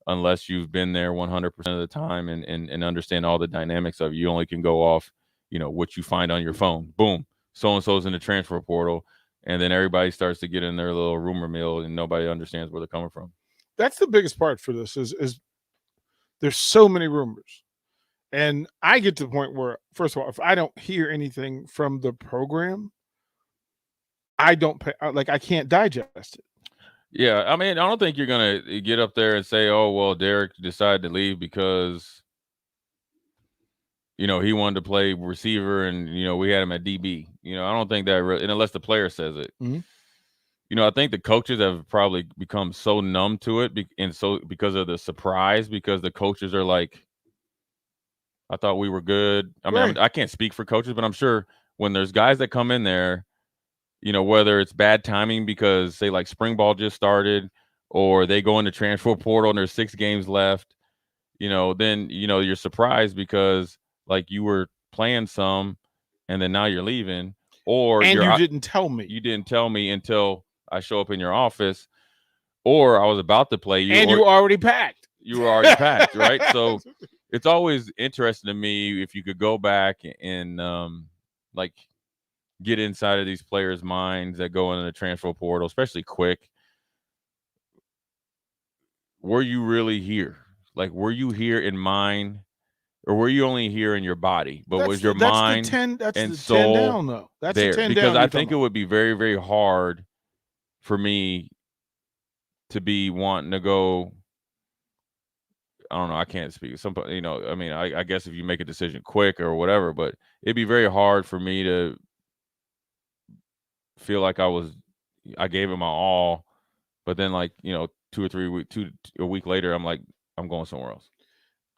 unless you've been there 100% of the time and understand all the dynamics of it. You only can go off what you find on your phone. Boom, so and so's in the transfer portal. and then everybody starts to get in their little rumor mill, and nobody understands where they're coming from. That's the biggest part for this is there's so many rumors. And I get to the point where, first of all, if I don't hear anything from the program, I don't pay, I can't digest it. Yeah, I mean, I don't think you're going to get up there and say, oh, well, Derek decided to leave because, he wanted to play receiver and, we had him at DB. I don't think that really, and unless the player says it. Mm-hmm. I think the coaches have probably become so numb to it and so because of the surprise, because the coaches are like, I thought we were good. I mean, Right. I can't speak for coaches, but I'm sure when there's guys that come in there, whether it's bad timing because say like spring ball just started or they go into transfer portal and there's 6 games left, then, you're surprised because like you were playing some and then now you're leaving or and you didn't tell me. You didn't tell me until I show up in your office or I was about to play you. And you already packed. You were already packed, right? So it's always interesting to me if you could go back and get inside of these players' minds that go into the transfer portal, especially quick. Were you really here? Like, were you here in mind, or were you only here in your body? But was your mind and soul down, though? That's there? the 10 Because down I think it would be very, very hard for me to be wanting to go. I don't know. I can't speak. I guess if you make a decision quick or whatever, but it'd be very hard for me to feel like I gave it my all, but then 2 or 3 weeks, a week later, I'm like, I'm going somewhere else.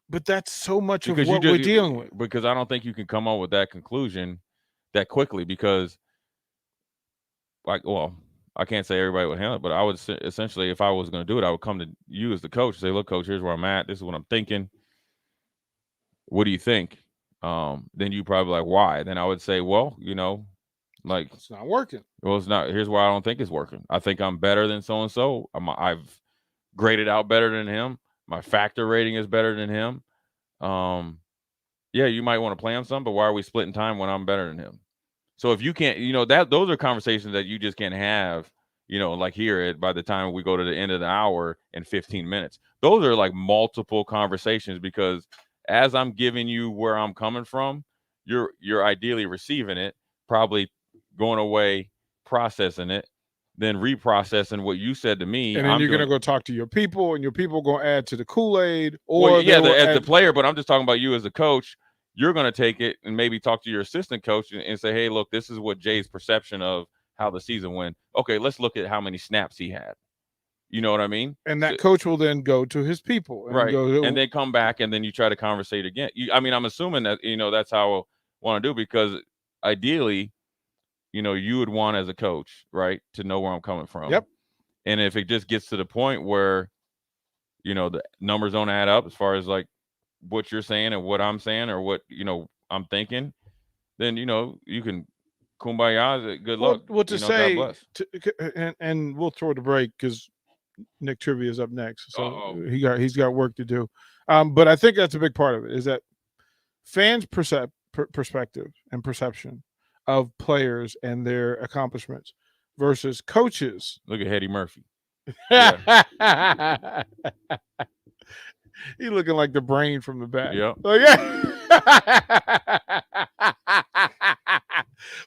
But that's so much of what we're dealing with. Because I don't think you can come up with that conclusion that quickly because, I can't say everybody would handle it, but I would essentially, if I was going to do it, I would come to you as the coach and say, look, coach, here's where I'm at. This is what I'm thinking. What do you think? Then you probably like, why? Then I would say, well, it's not working. Well, it's not. Here's why I don't think it's working. I think I'm better than so-and-so. I've graded out better than him. My factor rating is better than him. Yeah, you might want to play him some, but why are we splitting time when I'm better than him? So if you can't, those are conversations that you just can't have, here by the time we go to the end of the hour in 15 minutes. Those are like multiple conversations because as I'm giving you where I'm coming from, you're ideally receiving it, probably going away, processing it, then reprocessing what you said to me. And then you're going to go talk to your people, and your people going to add to the Kool-Aid. Or as the player, but I'm just talking about you as a coach. You're going to take it and maybe talk to your assistant coach and say, hey, look, this is what Jay's perception of how the season went. Okay, let's look at how many snaps he had. You know what I mean? And that coach will then go to his people. And and then come back, and then you try to conversate again. I'm assuming that, that's how I want to do because ideally, you would want as a coach, right, to know where I'm coming from. Yep. And if it just gets to the point where, the numbers don't add up as far as like what you're saying and what I'm saying or what, I'm thinking, then, you can kumbaya, good luck. What to say, God bless. and we'll throw the break because Nick Trivia is up next. So he's got work to do. But I think that's a big part of it is that fans' perspective and perception of players and their accomplishments versus coaches. Look at Hetty Murphy. He's looking like the brain from the back. Yep. Oh, yeah.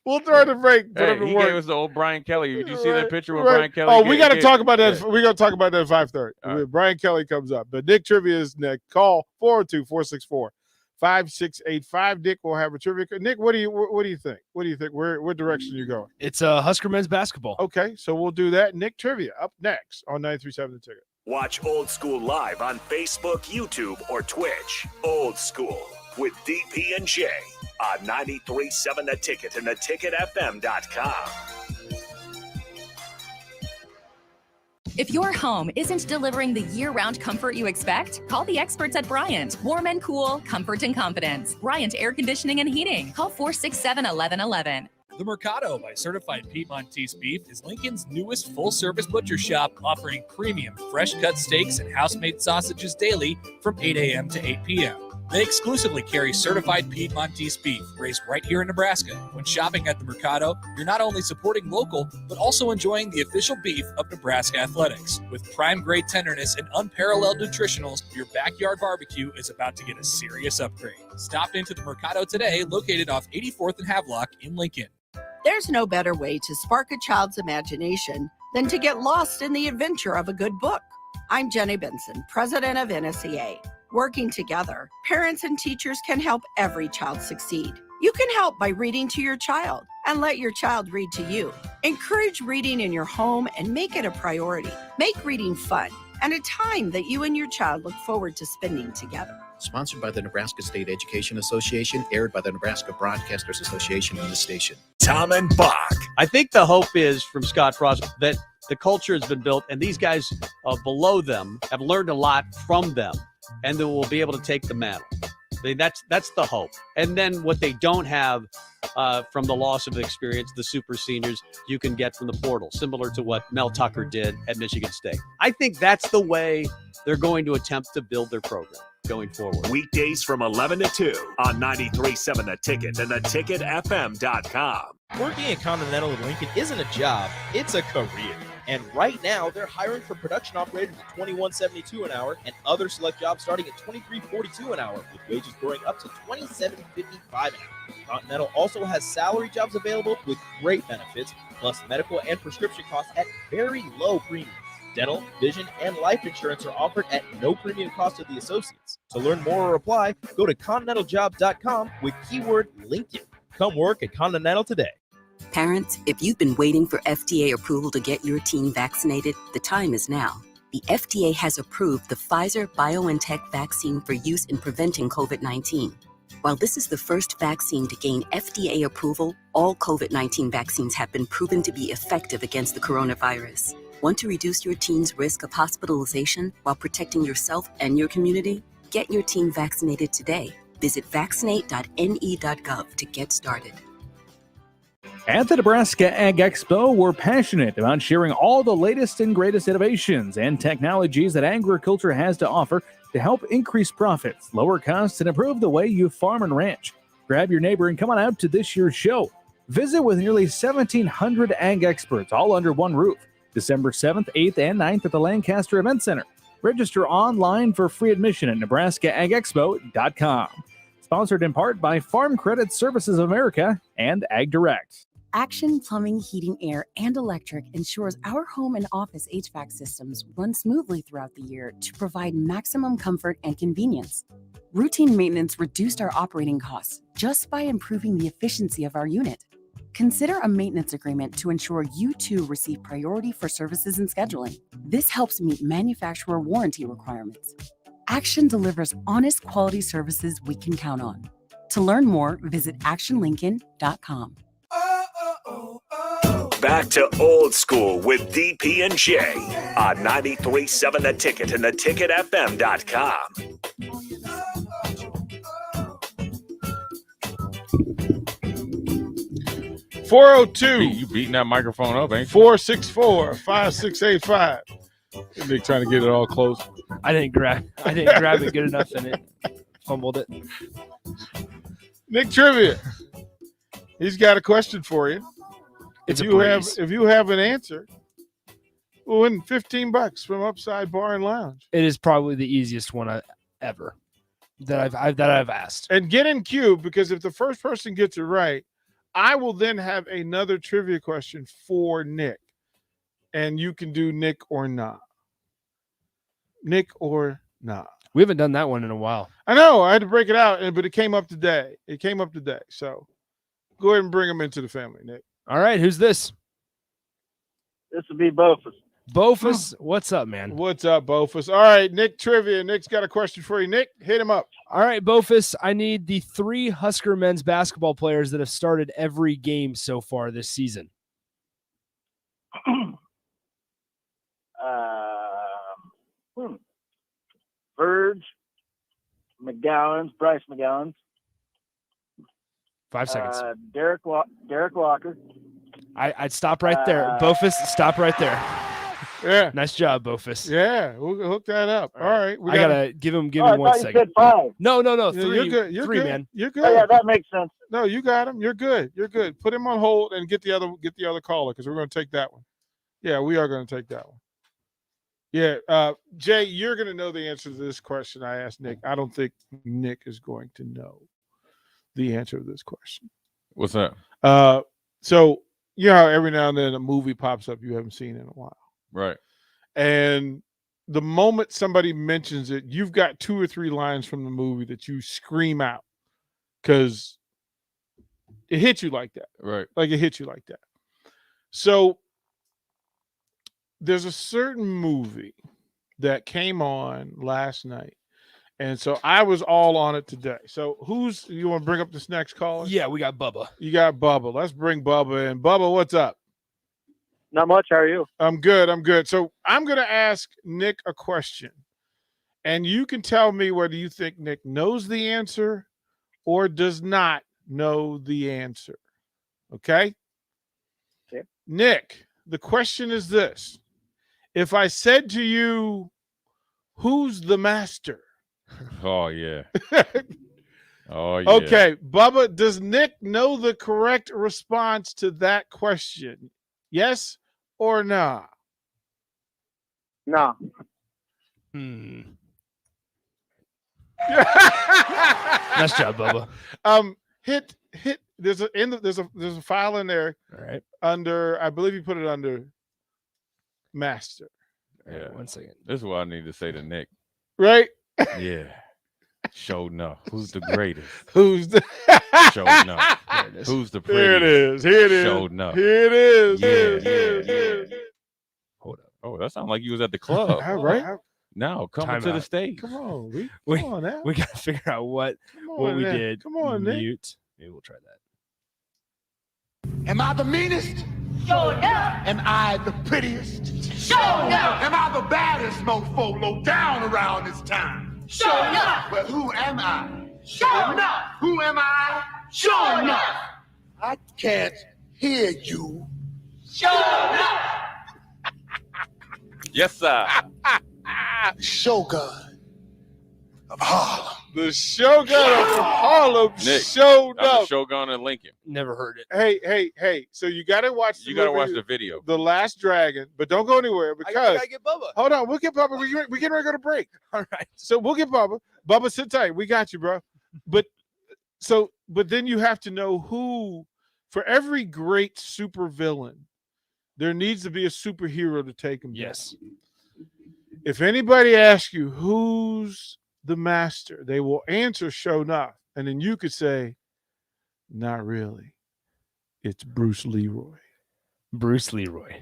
We'll throw the break. He gave us the old Brian Kelly. Did you see that picture with Right. Brian Kelly? Oh, we got to talk about that. Yeah. We got to talk about that at 5:30. Right. Brian Kelly comes up. But Nick Trivia is next. Call 402-464-5685. Nick will have a trivia. Nick, what do you think? What do you think? What direction are you going? It's Husker men's basketball. Okay, so we'll do that. Nick Trivia up next on 93.7 The Ticket. Watch Old School live on Facebook, YouTube, or Twitch. Old School with DP and J on 93.7 The Ticket and theticketfm.com. If your home isn't delivering the year-round comfort you expect, call the experts at Bryant. Warm and cool, comfort and confidence. Bryant Air Conditioning and Heating. Call 467-1111. The Mercado by Certified Piedmontese Beef is Lincoln's newest full-service butcher shop, offering premium fresh-cut steaks and house-made sausages daily from 8 a.m. to 8 p.m. They exclusively carry certified Piedmontese beef raised right here in Nebraska. When shopping at the Mercado, you're not only supporting local, but also enjoying the official beef of Nebraska Athletics. With prime grade tenderness and unparalleled nutritionals, your backyard barbecue is about to get a serious upgrade. Stop into the Mercado today, located off 84th and Havelock in Lincoln. There's no better way to spark a child's imagination than to get lost in the adventure of a good book. I'm Jenny Benson, president of NSEA. Working together, parents and teachers can help every child succeed. You can help by reading to your child and let your child read to you. Encourage reading in your home and make it a priority. Make reading fun and a time that you and your child look forward to spending together. Sponsored by the Nebraska State Education Association, aired by the Nebraska Broadcasters Association and the station. Tom and Bach. I think the hope is from Scott Frost that the culture has been built and these guys below them have learned a lot from them and they will be able to take the mantle. I mean, that's the hope. And then what they don't have from the loss of experience, the super seniors, you can get from the portal, similar to what Mel Tucker did at Michigan State. I think that's the way they're going to attempt to build their program going forward. Weekdays from 11 to 2 on 93.7 The Ticket and theticketfm.com. Working at Continental in Lincoln isn't a job, it's a career. And right now, they're hiring for production operators at $21.72 an hour and other select jobs starting at $23.42 an hour, with wages growing up to $27.55 an hour. Continental also has salary jobs available with great benefits, plus medical and prescription costs at very low premiums. Dental, vision, and life insurance are offered at no premium cost to the associates. To learn more or apply, go to continentaljob.com with keyword Lincoln. Come work at Continental today. Parents, if you've been waiting for FDA approval to get your teen vaccinated, the time is now. The FDA has approved the Pfizer-BioNTech vaccine for use in preventing COVID-19. While this is the first vaccine to gain FDA approval, all COVID-19 vaccines have been proven to be effective against the coronavirus. Want to reduce your teen's risk of hospitalization while protecting yourself and your community? Get your teen vaccinated today. Visit vaccinate.ne.gov to get started. At the Nebraska Ag Expo, we're passionate about sharing all the latest and greatest innovations and technologies that agriculture has to offer to help increase profits, lower costs, and improve the way you farm and ranch. Grab your neighbor and come on out to this year's show. Visit with nearly 1,700 ag experts all under one roof. December 7th, 8th, and 9th at the Lancaster Event Center. Register online for free admission at nebraskaagexpo.com. Sponsored in part by Farm Credit Services of America and Ag Direct. Action Plumbing, Heating, Air, and Electric ensures our home and office HVAC systems run smoothly throughout the year to provide maximum comfort and convenience. Routine maintenance reduced our operating costs just by improving the efficiency of our unit. Consider a maintenance agreement to ensure you too receive priority for services and scheduling. This helps meet manufacturer warranty requirements. Action delivers honest quality services we can count on. To learn more, visit actionlincoln.com. Back to old school with DP and J on 93.7 The Ticket and theticketfm.com. You beating that microphone up, ain't you? 464-5685. Nick trying to get it all close. I didn't grab it good enough and it fumbled it. Nick Trivia. He's got a question for you. It's if you have an answer, we'll win $15 from Upside Bar and Lounge. It is probably the easiest one ever that I've asked. And get in queue, because if the first person gets it right, I will then have another trivia question for Nick. And you can do Nick or not. Nick or not. We haven't done that one in a while. I know. I had to break it out, but it came up today. So go ahead and bring him into the family, Nick. All right. Who's this? This would be Bofus. Bofus, what's up, man? What's up, Bofus? All right, Nick Trivia. Nick's got a question for you. Nick, hit him up. All right, Bofus, I need the 3 Husker men's basketball players that have started every game so far this season. Verge, Bryce McGowan's. 5 seconds. Derek Walker. I'd stop right there. Bofus, stop right there. Yeah. Nice job, Bofus. Yeah, we'll hook that up. All right. I gotta give me Oh, I 1 thought you second. said 5. No, Yeah, 3. you're good. You're 3, good. man. You're good. Oh, yeah, that makes sense. No, you got him. You're good. You're good. Put him on hold and get the other caller because we're going to take that one. Yeah, we are going to take that one. Yeah, Jay, you're going to know the answer to this question I asked Nick. I don't think Nick is going to know the answer to this question. What's that? So you know how every now and then a movie pops up you haven't seen in a while, Right. and the moment somebody mentions it, you've got 2 or 3 lines from the movie that you scream out because it hit you like that. Right. Like it hit you like that. So there's a certain movie that came on last night. And so I was all on it today. So you want to bring up this next caller? Yeah, we got Bubba. You got Bubba. Let's bring Bubba in. Bubba, what's up? Not much. How are you? I'm good. So I'm going to ask Nick a question. And you can tell me whether you think Nick knows the answer or does not know the answer. Okay? Okay. Nick, the question is this. If I said to you, who's the master? Oh, yeah. Oh, yeah. Okay, Bubba, does Nick know the correct response to that question? Yes or no? No. Nice job, Bubba. Hit. There's a file in there. All right. Under, I believe you put it under master. Yeah. 1 second. This is what I need to say to Nick. Right? Yeah. Show enough. Who's the greatest? Who's the Show enough. Who's the Here it prettiest? is. Here it is. Show enough. Here it is. Yeah. Hold up. Oh, that sounded like you was at the club. All right. Now, come to the stage. Come on, We- come on now. We got to figure out what on we now. did. Come on, Nick. Mute. Maybe we'll try that. Am I the meanest? Sure enough. Am I the prettiest? Sure enough. Am I the baddest mofo low down around this town? Sure enough. But who am I? Sure enough. Who am I? Sure enough. I can't hear you. Sure enough. Yes, sir. Shogun of Harlem. The Shogun of Harlem Nick, showed I'm the up. Shogun in Lincoln. Never heard it. Hey. So you got to watch the You got to movie, watch the video. The Last Dragon, but don't go anywhere because gotta get Bubba. hold on, we'll get Bubba. We're getting ready to go to break. All right. So we'll get Bubba. Bubba, sit tight. We got you, bro. But then you have to know who, for every great supervillain, there needs to be a superhero to take him down. Yes. If anybody asks you who's the master, they will answer show enough. And then you could say, not really. It's Bruce Leroy. Bruce Leroy.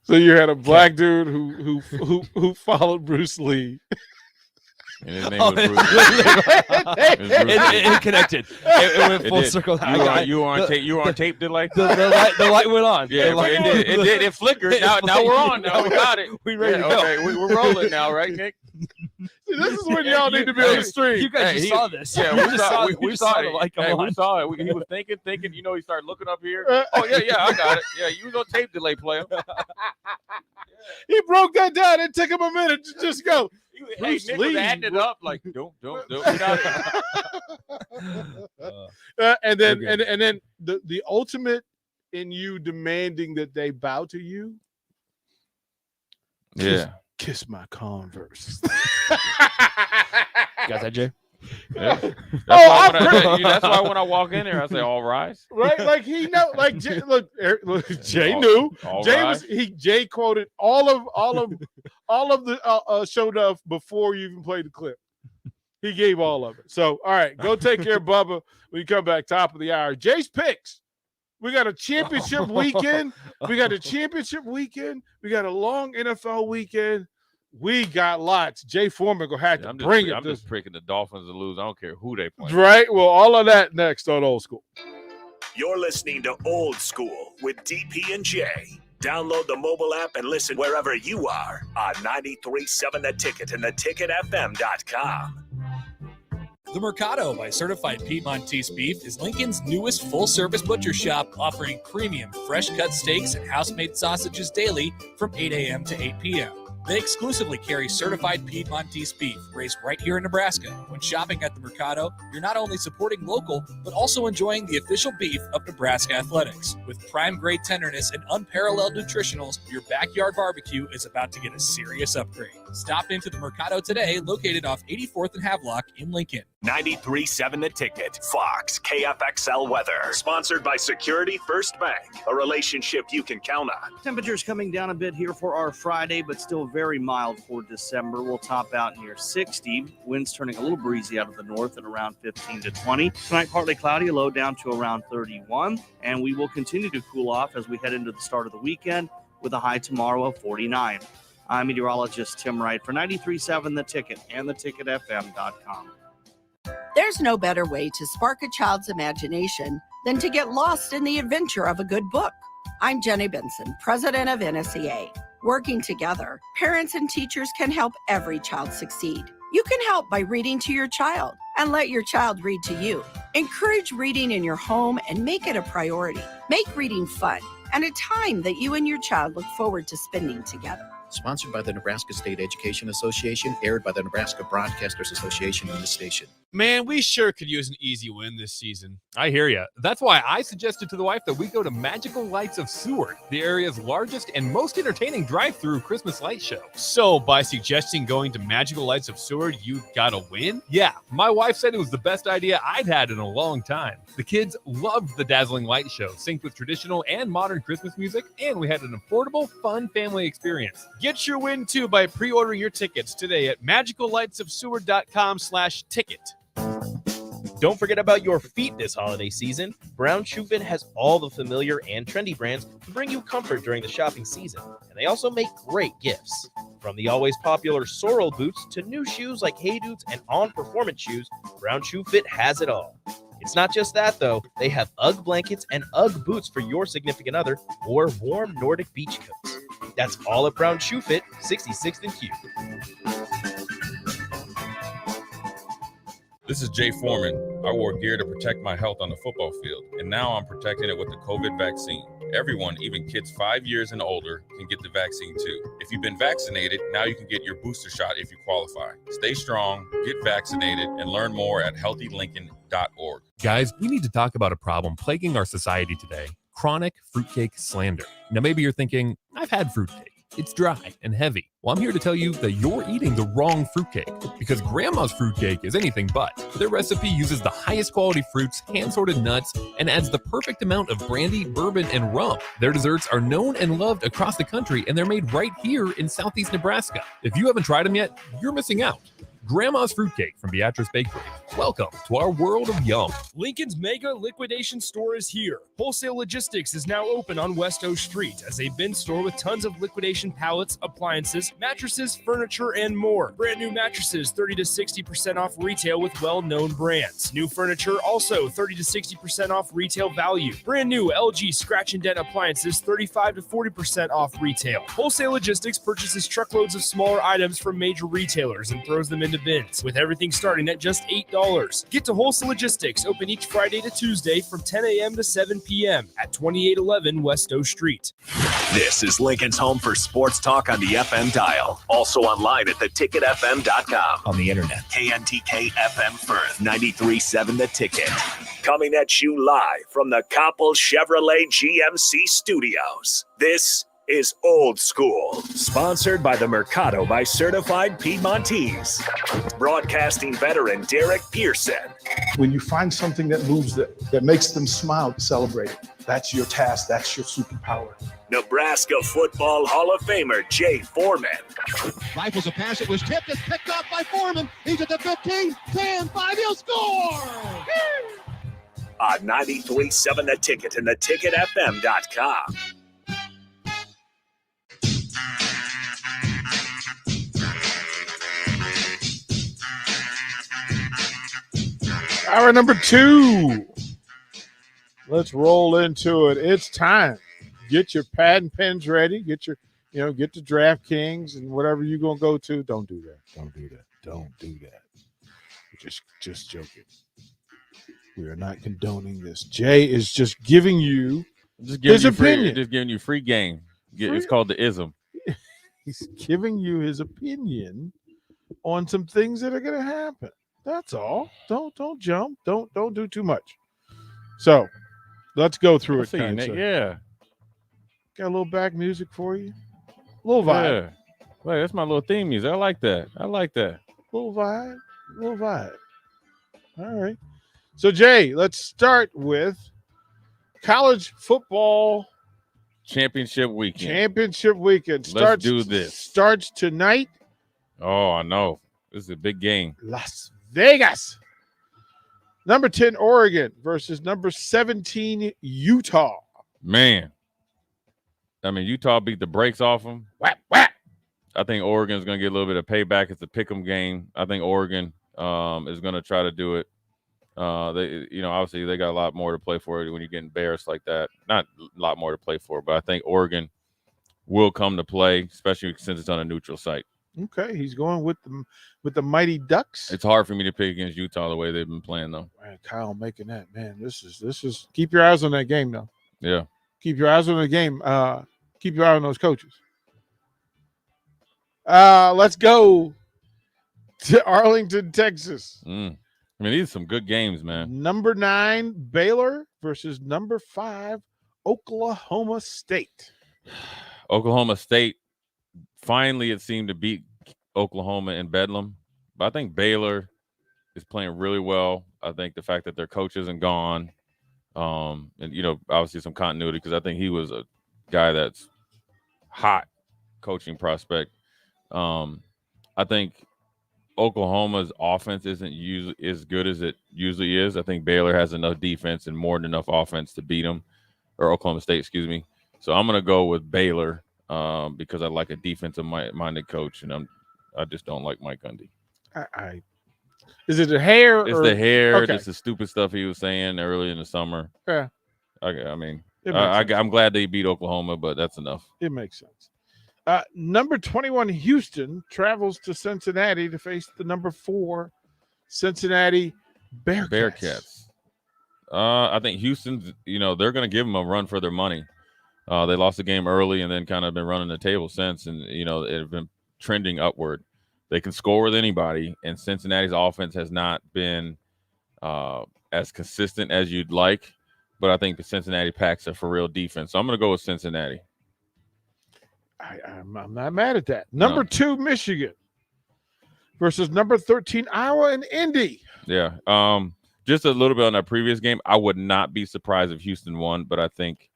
So you had a black dude who followed Bruce Lee. And his name was Bruce Lee. It connected. It went full did. circle. You were on tape. Did like the light went on. Yeah, The light- it did. It flickered. Now we're on. Now we got it. We ready to go. Okay, we're rolling now, right, Nick? See, this is when y'all need to be on the stream. You guys just saw this. Yeah, You we just saw it. it. We just saw the it. light come Hey, we on. saw it. He was thinking. He started looking up here. Oh yeah, I got it. Yeah, you was on tape delay, player. He broke that down. It took him a minute to just go. Hey, Bruce Nick Lee. was adding it up like, don't. And then the ultimate in you demanding that they bow to you. Yeah. Kiss my Converse. Got that, Jay? Yeah. That's why when I walk in there, I say, "All rise." Right? Like he know. Like Jay, look, Jay knew. All Jay rise. Jay quoted all of the show enough before you even played the clip. He gave all of it. So all right, go take care of Bubba. When you come back, top of the hour. Jay's picks. We got a championship weekend. We got a long NFL weekend. We got lots. Jay Foreman gonna have to bring it. I'm just picking the Dolphins to lose. I don't care who they play. Right. Well, all of that next on Old School. You're listening to Old School with DP and J. Download the mobile app and listen wherever you are on 93.7 The Ticket and theticketfm.com. The Mercado by Certified Piedmontese Beef is Lincoln's newest full-service butcher shop, offering premium fresh-cut steaks and house-made sausages daily from 8 a.m. to 8 p.m. They exclusively carry certified Piedmontese beef raised right here in Nebraska. When shopping at the Mercado, you're not only supporting local, but also enjoying the official beef of Nebraska Athletics. With prime-grade tenderness and unparalleled nutritionals, your backyard barbecue is about to get a serious upgrade. Stop into the Mercado today, located off 84th and Havelock in Lincoln. 93.7 The Ticket, Fox, KFXL weather. Sponsored by Security First Bank, a relationship you can count on. Temperatures coming down a bit here for our Friday, but still very mild for December. We'll top out near 60. Winds turning a little breezy out of the north at around 15 to 20. Tonight, partly cloudy, low down to around 31. And we will continue to cool off as we head into the start of the weekend with a high tomorrow of 49. I'm meteorologist Tim Wright for 93.7 The Ticket and theticketfm.com. There's no better way to spark a child's imagination than to get lost in the adventure of a good book. I'm Jenny Benson, president of NSEA. Working together, parents and teachers can help every child succeed. You can help by reading to your child and let your child read to you. Encourage reading in your home and make it a priority. Make reading fun and a time that you and your child look forward to spending together. Sponsored by the Nebraska State Education Association, aired by the Nebraska Broadcasters Association and this station. Man, we sure could use an easy win this season. I hear ya. That's why I suggested to the wife that we go to Magical Lights of Seward, the area's largest and most entertaining drive-through Christmas light show. So, by suggesting going to Magical Lights of Seward, you got a win? Yeah, my wife said it was the best idea I'd had in a long time. The kids loved the dazzling light show, synced with traditional and modern Christmas music, and we had an affordable, fun family experience. Get your win, too, by pre-ordering your tickets today at magicallightsofseward.com/ticket. Don't forget about your feet this holiday season. Brown Shoe Fit has all the familiar and trendy brands to bring you comfort during the shopping season. And they also make great gifts. From the always popular Sorrel boots to new shoes like Hey Dudes and On Performance shoes, Brown Shoe Fit has it all. It's not just that, though. They have UGG blankets and UGG boots for your significant other or warm Nordic beach coats. That's all at Brown Shoe Fit, 66th and Q. This is Jay Foreman. I wore gear to protect my health on the football field, and now I'm protecting it with the COVID vaccine. Everyone, even kids 5 years and older, can get the vaccine too. If you've been vaccinated, now you can get your booster shot if you qualify. Stay strong, get vaccinated, and learn more at healthylincoln.org. Guys, we need to talk about a problem plaguing our society today: chronic fruitcake slander. Now, maybe you're thinking, I've had fruitcake. It's dry and heavy. Well, I'm here to tell you that you're eating the wrong fruitcake, because Grandma's fruitcake is anything but. Their recipe uses the highest quality fruits, hand-sorted nuts, and adds the perfect amount of brandy, bourbon, and rum. Their desserts are known and loved across the country, and they're made right here in Southeast Nebraska. If you haven't tried them yet, you're missing out. Grandma's Fruitcake from Beatrice Bakery. Welcome to our world of yum. Lincoln's mega liquidation store is here. Wholesale Logistics is now open on West O Street as a bin store with tons of liquidation pallets, appliances, mattresses, furniture, and more. Brand new mattresses 30 to 60% off retail with well-known brands. New furniture also 30 to 60% off retail value. Brand new LG scratch and dent appliances 35 to 40% off retail. Wholesale Logistics purchases truckloads of smaller items from major retailers and throws them into bins, with everything starting at just $8. Get to Wholesale Logistics, open each Friday to Tuesday from 10 a.m. to 7 p.m. at 2811 West O Street. This is Lincoln's home for sports talk on the FM dial. Also online at theticketfm.com. On the internet. KNTK FM Firth, 93.7 The Ticket. Coming at you live from the Koppel Chevrolet GMC studios. This is Old School, sponsored by the Mercado by Certified Piedmontese. Broadcasting veteran Derek Pearson. When you find something that moves that makes them smile, celebrate it. That's your task. That's your superpower. Nebraska Football Hall of Famer Jay Foreman. Rifles a pass. It was tipped. It's picked off by Foreman. He's at the 15, 10, 5. He'll score. On 93.7 The Ticket and theticketfm.com. Hour number 2. Let's roll into it. It's time. Get your pad and pens ready. Get your, get to DraftKings and whatever you're going to go to. Don't do that. Don't do that. Don't do that. Just joking. We are not condoning this. Jay is just giving you his opinion. Just giving you free game. Free- It's called the ism. He's giving you his opinion on some things that are going to happen. That's all. Don't jump. Don't do too much. So let's go through it. Kind of. Yeah. Got a little back music for you. A little vibe. Yeah. Wait, that's my little theme music. I like that. Little vibe. All right. So Jay, let's start with college football Championship weekend. Let's do this. Starts tonight. Oh, I know. This is a big game. Las Vegas. Number 10, Oregon versus number 17, Utah. Man. I mean, Utah beat the brakes off them. Whap. I think Oregon's going to get a little bit of payback. It's a pick'em game. I think Oregon is going to try to do it. Obviously they got a lot more to play for when you get embarrassed like that. Not a lot more to play for, but I think Oregon will come to play, especially since it's on a neutral site. Okay, he's going with the Mighty Ducks. It's hard for me to pick against Utah the way they've been playing, though. Man, Kyle making that, man. This is keep your eyes on that game, though. Yeah. Keep your eyes on the game. Keep your eye on those coaches. Let's go to Arlington, Texas. I mean, these are some good games, man. Number 9, Baylor versus number 5, Oklahoma State. Oklahoma State finally, it seemed to beat Oklahoma in Bedlam. But I think Baylor is playing really well. I think the fact that their coach isn't gone, and, obviously some continuity, because I think he was a guy that's hot coaching prospect. I think Oklahoma's offense isn't usually as good as it usually is. I think Baylor has enough defense and more than enough offense to beat them, or Oklahoma State, excuse me. So I'm going to go with Baylor because I like a defensive-minded coach, and I just don't like Mike Gundy. Is it the hair? It's the hair. Okay. It's the stupid stuff he was saying early in the summer. Yeah. I mean, I'm glad they beat Oklahoma, but that's enough. It makes sense. Number 21, Houston, travels to Cincinnati to face the number 4, Cincinnati Bearcats. I think Houston's, they're going to give them a run for their money. They lost the game early and then kind of been running the table since, and, it's been trending upward. They can score with anybody, and Cincinnati's offense has not been as consistent as you'd like, but I think the Cincinnati packs a for real defense. So I'm going to go with Cincinnati. I'm not mad at that. Number 2, Michigan versus number 13, Iowa and Indy. Yeah. Just a little bit on that previous game. I would not be surprised if Houston won, but I think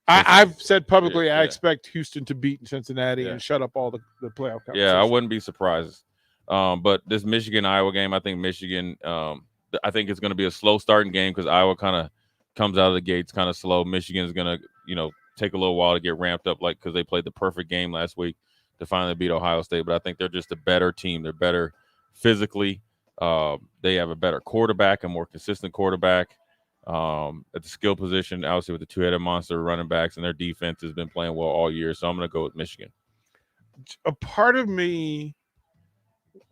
I've said publicly I expect Houston to beat Cincinnati and shut up all the playoff conversations. Yeah, I wouldn't be surprised. But this Michigan-Iowa game, I think Michigan I think it's going to be a slow starting game because Iowa kind of comes out of the gates kind of slow. Michigan is going to, take a little while to get ramped up, because they played the perfect game last week to finally beat Ohio State. But I think they're just a better team. They're better physically. They have a better quarterback, a more consistent quarterback at the skill position, obviously with the two-headed monster running backs, and their defense has been playing well all year. So I'm going to go with Michigan. A part of me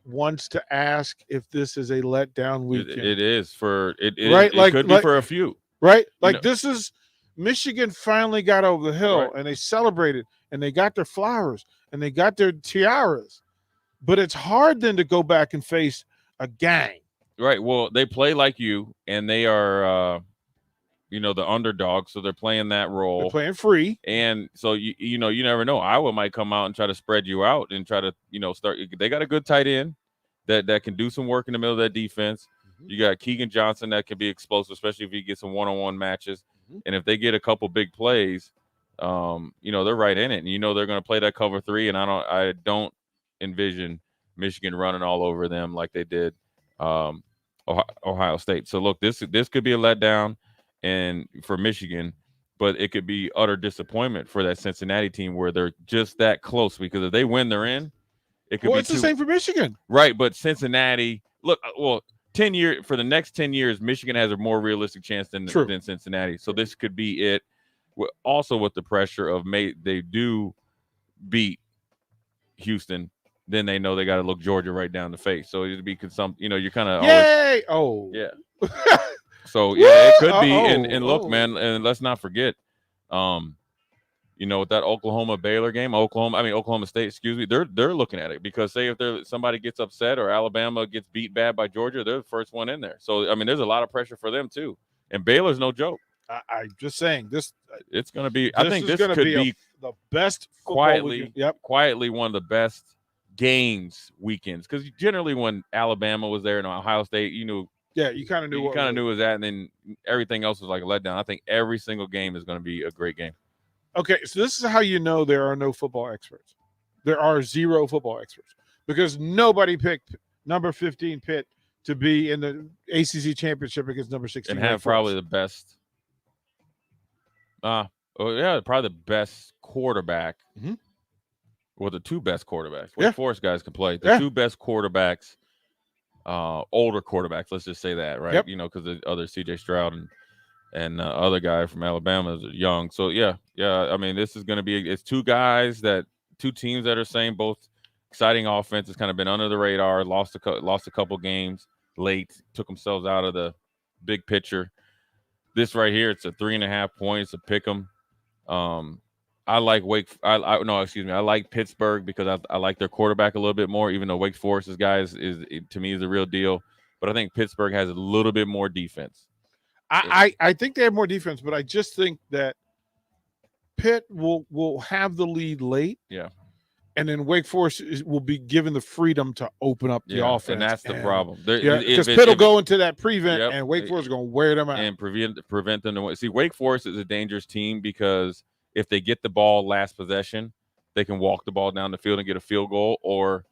wants to ask if this is a letdown weekend. It is for it. Right, it could be for a few. Right, this is Michigan finally got over the hill, and they celebrated, and they got their flowers, and they got their tiaras. But it's hard then to go back and face a gang. Right. Well, they play like you, and they are, the underdog, so they're playing that role. They're playing free, and so you never know. Iowa might come out and try to spread you out and try to start. They got a good tight end that can do some work in the middle of that defense. Mm-hmm. You got Keegan Johnson that can be explosive, especially if he gets some one-on-one matches. And if they get a couple big plays, they're right in it. And they're going to play that cover 3. And I don't envision Michigan running all over them like they did Ohio State. So look, this could be a letdown and for Michigan, but it could be utter disappointment for that Cincinnati team where they're just that close, because if they win, they're in. It could be it's the same for Michigan, right? But Cincinnati, look, for the next 10 years, Michigan has a more realistic chance than Cincinnati. So this could be it. Also with the pressure of they do beat Houston, then they know they got to look Georgia right down the face. So it'd be some, you're kind of Yay! Oh, yeah. So yeah, it could be. And look, man, and let's not forget, with that Oklahoma Baylor game, Oklahoma State, excuse me, they're looking at it because say if somebody gets upset or Alabama gets beat bad by Georgia, they're the first one in there. So there's a lot of pressure for them too. And Baylor's no joke. I'm just saying this. It's going to be. I think this could be the best quietly one of the best games weekends because generally when Alabama was there and Ohio State, you knew. Yeah, you kind of knew. You kind of knew it was that, and then everything else was like a letdown. I think every single game is going to be a great game. Okay, so this is how you know there are no football experts. There are zero football experts because nobody picked number 15 Pitt to be in the ACC championship against number 16. And have probably the best. Probably the best quarterback. Mm-hmm. Well, the two best quarterbacks. Wake Forest guys can play. The two best quarterbacks. Older quarterbacks, let's just say that, right? Yep. Because the other C.J. Stroud and other guy from Alabama is young. So yeah. This is going to be it's two teams that are saying both exciting offense. It's kind of been under the radar. Lost a couple games late. Took themselves out of the big picture. This right here, it's a 3.5 points. A pick 'em. I like I like Pittsburgh because I like their quarterback a little bit more, even though Wake Forest's guys is to me is the real deal. But I think Pittsburgh has a little bit more defense. I think they have more defense, but I just think that Pitt will have the lead late. Yeah. And then Wake Forest will be given the freedom to open up the offense. And that's the problem. Because Pitt will go into that prevent, and Wake Forest is going to wear them out. And prevent them to see, Wake Forest is a dangerous team because if they get the ball last possession, they can walk the ball down the field and get a field goal or,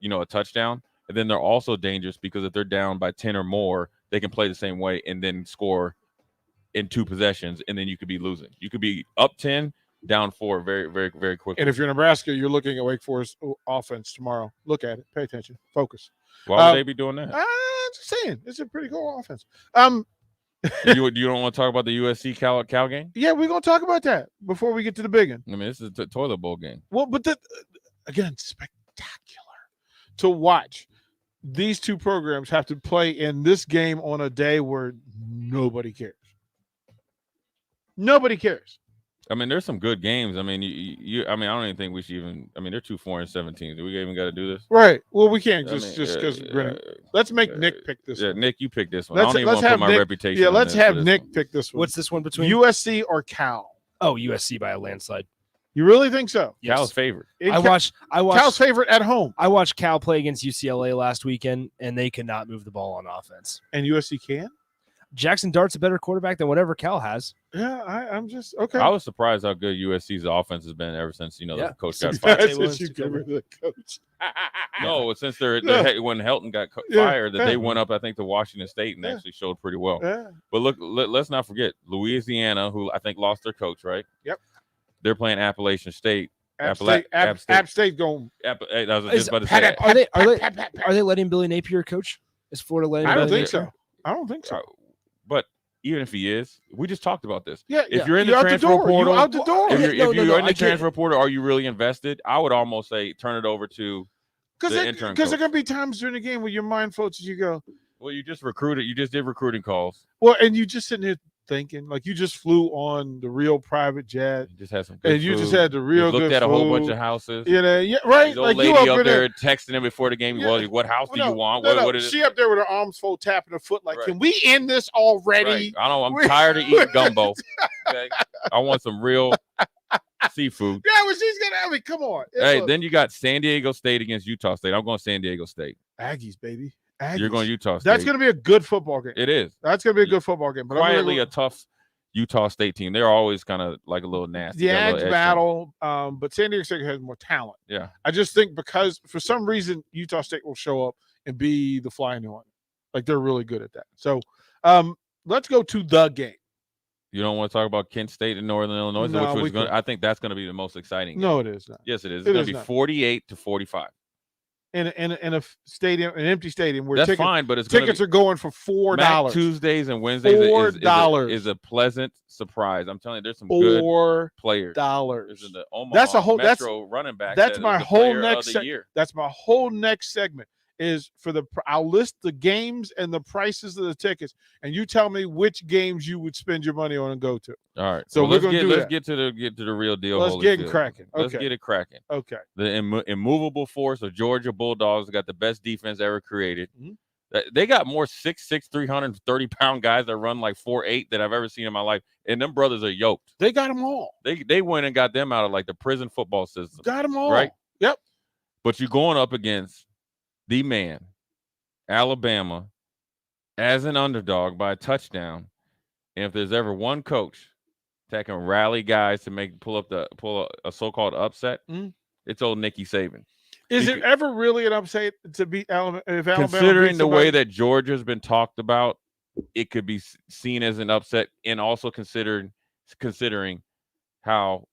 a touchdown. And then they're also dangerous because if they're down by 10 or more, they can play the same way and then score in 2 possessions, and then you could be losing. You could be up 10, down 4 very, very, very quickly. And if you're Nebraska, you're looking at Wake Forest offense tomorrow. Look at it. Pay attention. Focus. Why would they be doing that? I'm just saying. It's a pretty cool offense. You don't want to talk about the USC Cal game? Yeah, we're going to talk about that before we get to the big one. This is a toilet bowl game. Well, but again, spectacular to watch. These two programs have to play in this game on a day where nobody cares. Nobody cares. There's some good games. I don't even think we should even. They're 2-4-17. Do we even got to do this? Right. Well, we can't just because. Let's make Nick pick this one. Nick, you pick this one. I don't even want to put my reputation. Yeah, let's have Nick pick this one. What's this one between USC or Cal? Oh, USC by a landslide. You really think so? Yes. Cal's favorite. I watched Cal's favorite at home. I watched Cal play against UCLA last weekend, and they could not move the ball on offense. And USC can? Jackson Dart's a better quarterback than whatever Cal has. Yeah, I'm just okay. I was surprised how good USC's offense has been ever since the coach got fired. Since you give me the coach. No, since when Helton got fired, they went up, I think, to Washington State and actually showed pretty well. Yeah. But look, let's not forget Louisiana, who I think lost their coach, right? Yep. They're playing Appalachian State. App State going. I was just about to say. Are they letting Billy Napier coach? Is Florida letting? I don't Billy think Napier? so. I don't think so. But even if he is, we just talked about this. Yeah, if you're in the out transfer the door. portal, You're out the door. If you're in the transfer portal, are you really invested? I would almost say turn it over to the intern. Because there are going to be times during the game where your mind floats as you go. Well, you just recruited. You just did recruiting calls. Well, and you just sitting here thinking like you just flew on the real private jet. You just had some good and you food. just had the real you good looked at a food. whole bunch of houses. Yeah, right. The old like lady you up there texting him before the game. Well, what house do you want? What is it? She up there with her arms fold, tapping her foot like, can we end this already? Right. I don't. I'm tired of eating gumbo. Okay? I want some real seafood. Yeah, well, she's gonna. Come on. Then you got San Diego State against Utah State. I'm going San Diego State. Aggies, baby. Aggies. You're going Utah State. That's going to be a good football game. It is. That's going to be a good football game. But quietly a tough Utah State team. They're always kind of like a little nasty. The Ags battle, but San Diego State has more talent. Yeah. I just think because for some reason Utah State will show up and be the fly in the ointment. Like they're really good at that. So let's go to the game. You don't want to talk about Kent State and Northern Illinois, No, I think that's going to be the most exciting game. No, it is not. Yes, it is. It's going to be 48-45. in a stadium, an empty stadium where That's fine, but tickets are going for $4. Mac Tuesdays and Wednesdays is a pleasant surprise. I'm telling you, there's some good players. $4. The Omaha That's a whole Metro running back. That's my whole next year. That's my whole next segment. Is for I'll list the games and the prices of the tickets, and you tell me which games you would spend your money on and go to. All right. So let's get to the real deal. Let's get it cracking. Okay. Let's get it cracking. Okay. The immovable force of Georgia Bulldogs got the best defense ever created. Mm-hmm. They got more 6'6", 330-pound guys that run like 4'8" that I've ever seen in my life, and them brothers are yoked. They got them all. They went and got them out of like the prison football system. Got them all. Right. Yep. But you're going up against the man, Alabama, as an underdog by a touchdown. And if there's ever one coach that can rally guys to pull a so-called upset, it's old Nicky Saban. Is it ever really an upset to beat Alabama? If Alabama considering the way that Georgia's been talked about, it could be seen as an upset, and also considering how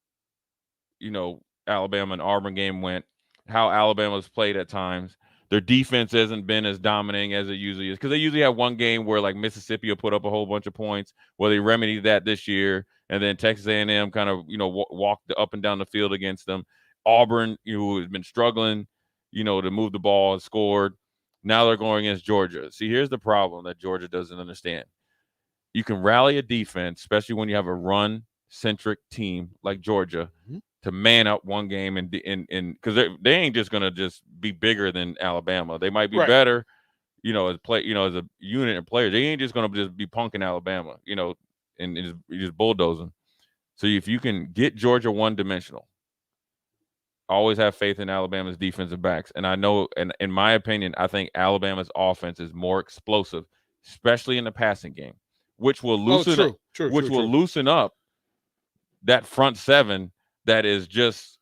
Alabama and Auburn game went, how Alabama's played at times. Their defense hasn't been as dominating as it usually is, because they usually have one game where like Mississippi will put up a whole bunch of points. Well, they remedied that this year, and then Texas A&M kind of walked up and down the field against them. Auburn, who has been struggling, to move the ball and scored. Now they're going against Georgia. See, here's the problem that Georgia doesn't understand. You can rally a defense, especially when you have a run-centric team like Georgia, to man up one game and because they ain't just gonna just be bigger than Alabama. They might be better, as a unit of players. They ain't just gonna just be punking Alabama, and just bulldozing. So if you can get Georgia one-dimensional, always have faith in Alabama's defensive backs. And I know, and in my opinion, I think Alabama's offense is more explosive, especially in the passing game, which will loosen up that front seven that is just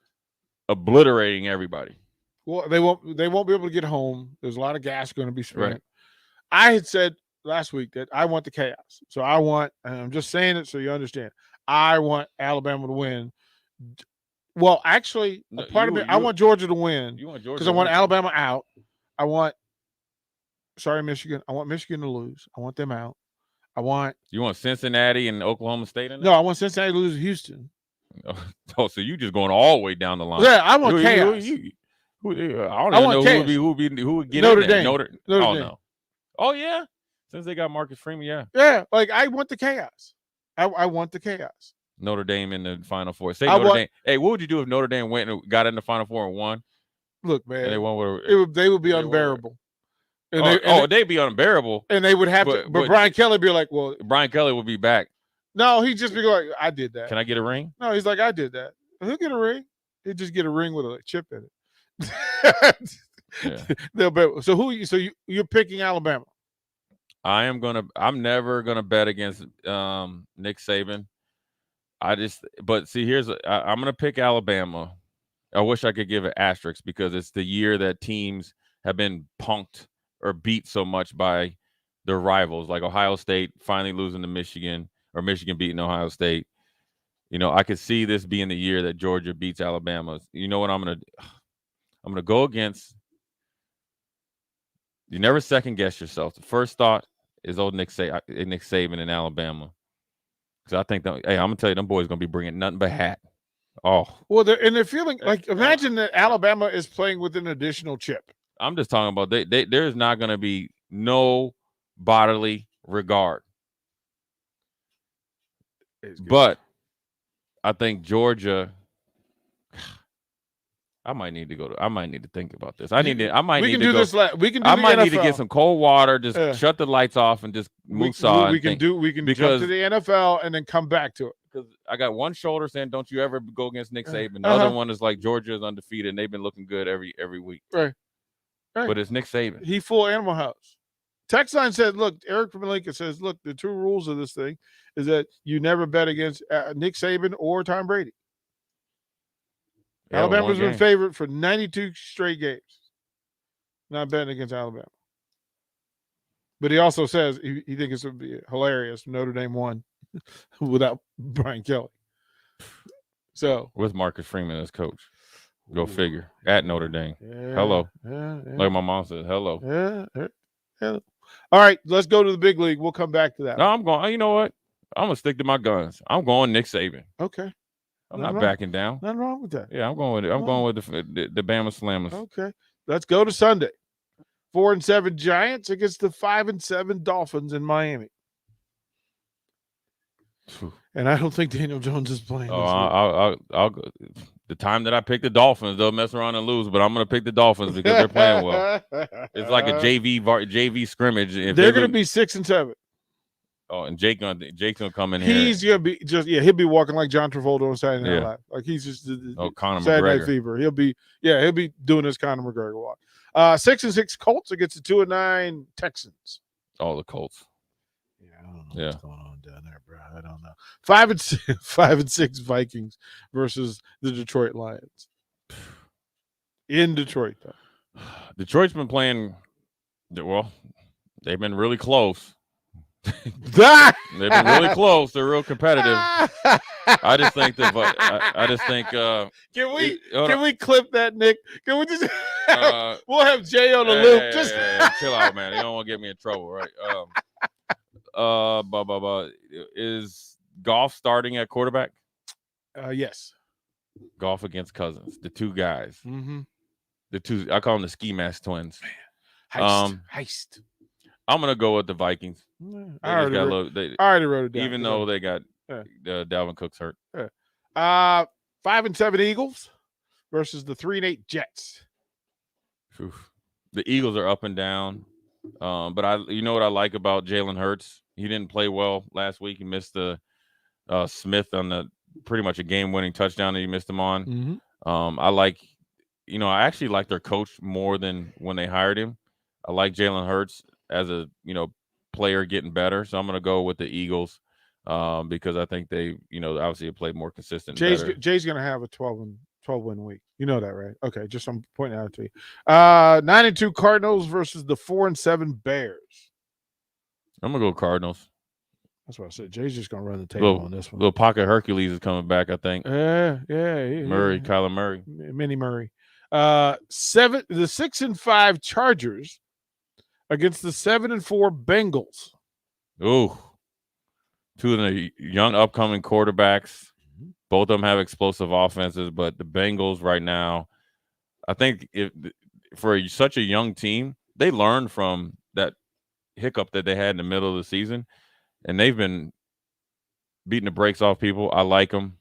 obliterating everybody. Well, they won't be able to get home. There's a lot of gas going to be spent. Right. I had said last week that I want the chaos. So and I'm just saying it so you understand, I want Alabama to win. Well, actually, I want Georgia to win. You want Georgia because I want Alabama out. Michigan. I want Michigan to lose. I want them out. You want Cincinnati and Oklahoma State in there? No, I want Cincinnati to lose to Houston. Oh, so you just going all the way down the line? Yeah, I want chaos. I don't know who would get Notre in there. Dame. Notre Dame. No. Oh yeah, since they got Marcus Freeman, yeah. Yeah, like I want the chaos. I want the chaos. Notre Dame in the Final Four. Notre Dame. Hey, what would you do if Notre Dame went and got in the Final Four and won? Look, man, and they won they would be unbearable. They'd be unbearable. And they would have to. But Brian Kelly be like, well, Brian Kelly would be back. No, he'd just be like, I did that. Can I get a ring? No, he's like, I did that. He'll get a ring. He'll just get a ring with a chip in it. Yeah. So you're picking Alabama? I'm never gonna bet against Nick Saban. But see, I'm gonna pick Alabama. I wish I could give it asterisk because it's the year that teams have been punked or beat so much by their rivals, like Ohio State finally losing to Michigan or Michigan beating Ohio State. I could see this being the year that Georgia beats Alabama. You know what I'm gonna go against? You never second guess yourself. The first thought is old Nick Saban in Alabama. Because I think I'm gonna tell you, them boys gonna be bringing nothing but hat. Oh, well, they're feeling like, imagine that Alabama is playing with an additional chip. I'm just talking about there's not gonna be no bodily regard. But I think Georgia. I might need to think about this. We can do the need to get some cold water, just shut the lights off and just move on. We can jump to the NFL and then come back to it. Because I got one shoulder saying, don't you ever go against Nick Saban. The other one is like Georgia is undefeated and they've been looking good every week. Right. But it's Nick Saban. He full Animal House. Text line said, look, Eric from Lincoln says, look, the two rules of this thing is that you never bet against Nick Saban or Tom Brady. Yeah, Alabama's been favored for 92 straight games. Not betting against Alabama. But he also says he thinks it would be hilarious if Notre Dame won without Brian Kelly. So with Marcus Freeman as coach. Go figure. At Notre Dame. Yeah, Hello. yeah. Like my mom said, hello. Yeah. All right, let's go to the big league. We'll come back to that. No, I'm going. You know what? I'm gonna stick to my guns. I'm going Nick Saban. Okay. I'm not backing down. Nothing wrong with that. Yeah, I'm going with it. I'm going with the Bama Slammers. Okay. Let's go to Sunday. 4-7 Giants against the 5-7 Dolphins in Miami. And I don't think Daniel Jones is playing. Oh, I'll go. The time that I pick the Dolphins, they'll mess around and lose, but I'm going to pick the Dolphins because they're playing well. It's like a JV scrimmage. If they're going to be 6-7. Oh, and Jake's gonna come in here. He's gonna be he'll be walking like John Travolta on Saturday Night Live. Like he's just Conor Saturday McGregor. Night Fever. He'll be doing his Conor McGregor walk. 6-6 Colts against the 2-9 Texans. Oh, the Colts. Yeah, I don't know what's going on down there, bro. I don't know. 5-6 Vikings versus the Detroit Lions. In Detroit, though. Detroit's been playing well. They've been really close. They've been really close. They're real competitive. I just think can we clip that, Nick? Can we just we'll have Jay on the loop. Chill out, man. You don't want to get me in trouble, right? Is Goff starting at quarterback? Yes. Goff against Cousins, the two guys. Mm-hmm. The two, I call them the ski mask twins. Heist. I'm gonna go with the Vikings. I already wrote it down. Even though they got Dalvin Cook's hurt. 5-7 Eagles versus the 3-8 Jets. Oof. The Eagles are up and down. But you know what I like about Jalen Hurts? He didn't play well last week. He missed the Smith on the pretty much a game-winning touchdown that he missed him on. Mm-hmm. I actually like their coach more than when they hired him. I like Jalen Hurts as a player getting better, so I'm going to go with the Eagles because I think they obviously have played more consistent. Jay's going to have a 12-win week. You know that, right? Okay, just I'm pointing out to you. 9-2 Cardinals versus the 4-7 Bears. I'm gonna go Cardinals. That's what I said. Jay's just gonna run the table on this one. Little pocket Hercules is coming back, I think. Yeah. Murray, Kyler Murray, Mini Murray. The 6-5 Chargers against the 7-4 Bengals. Ooh, two of the young upcoming quarterbacks. Both of them have explosive offenses, but the Bengals right now, I think for such a young team, they learned from that hiccup that they had in the middle of the season, and they've been beating the brakes off people. I like them,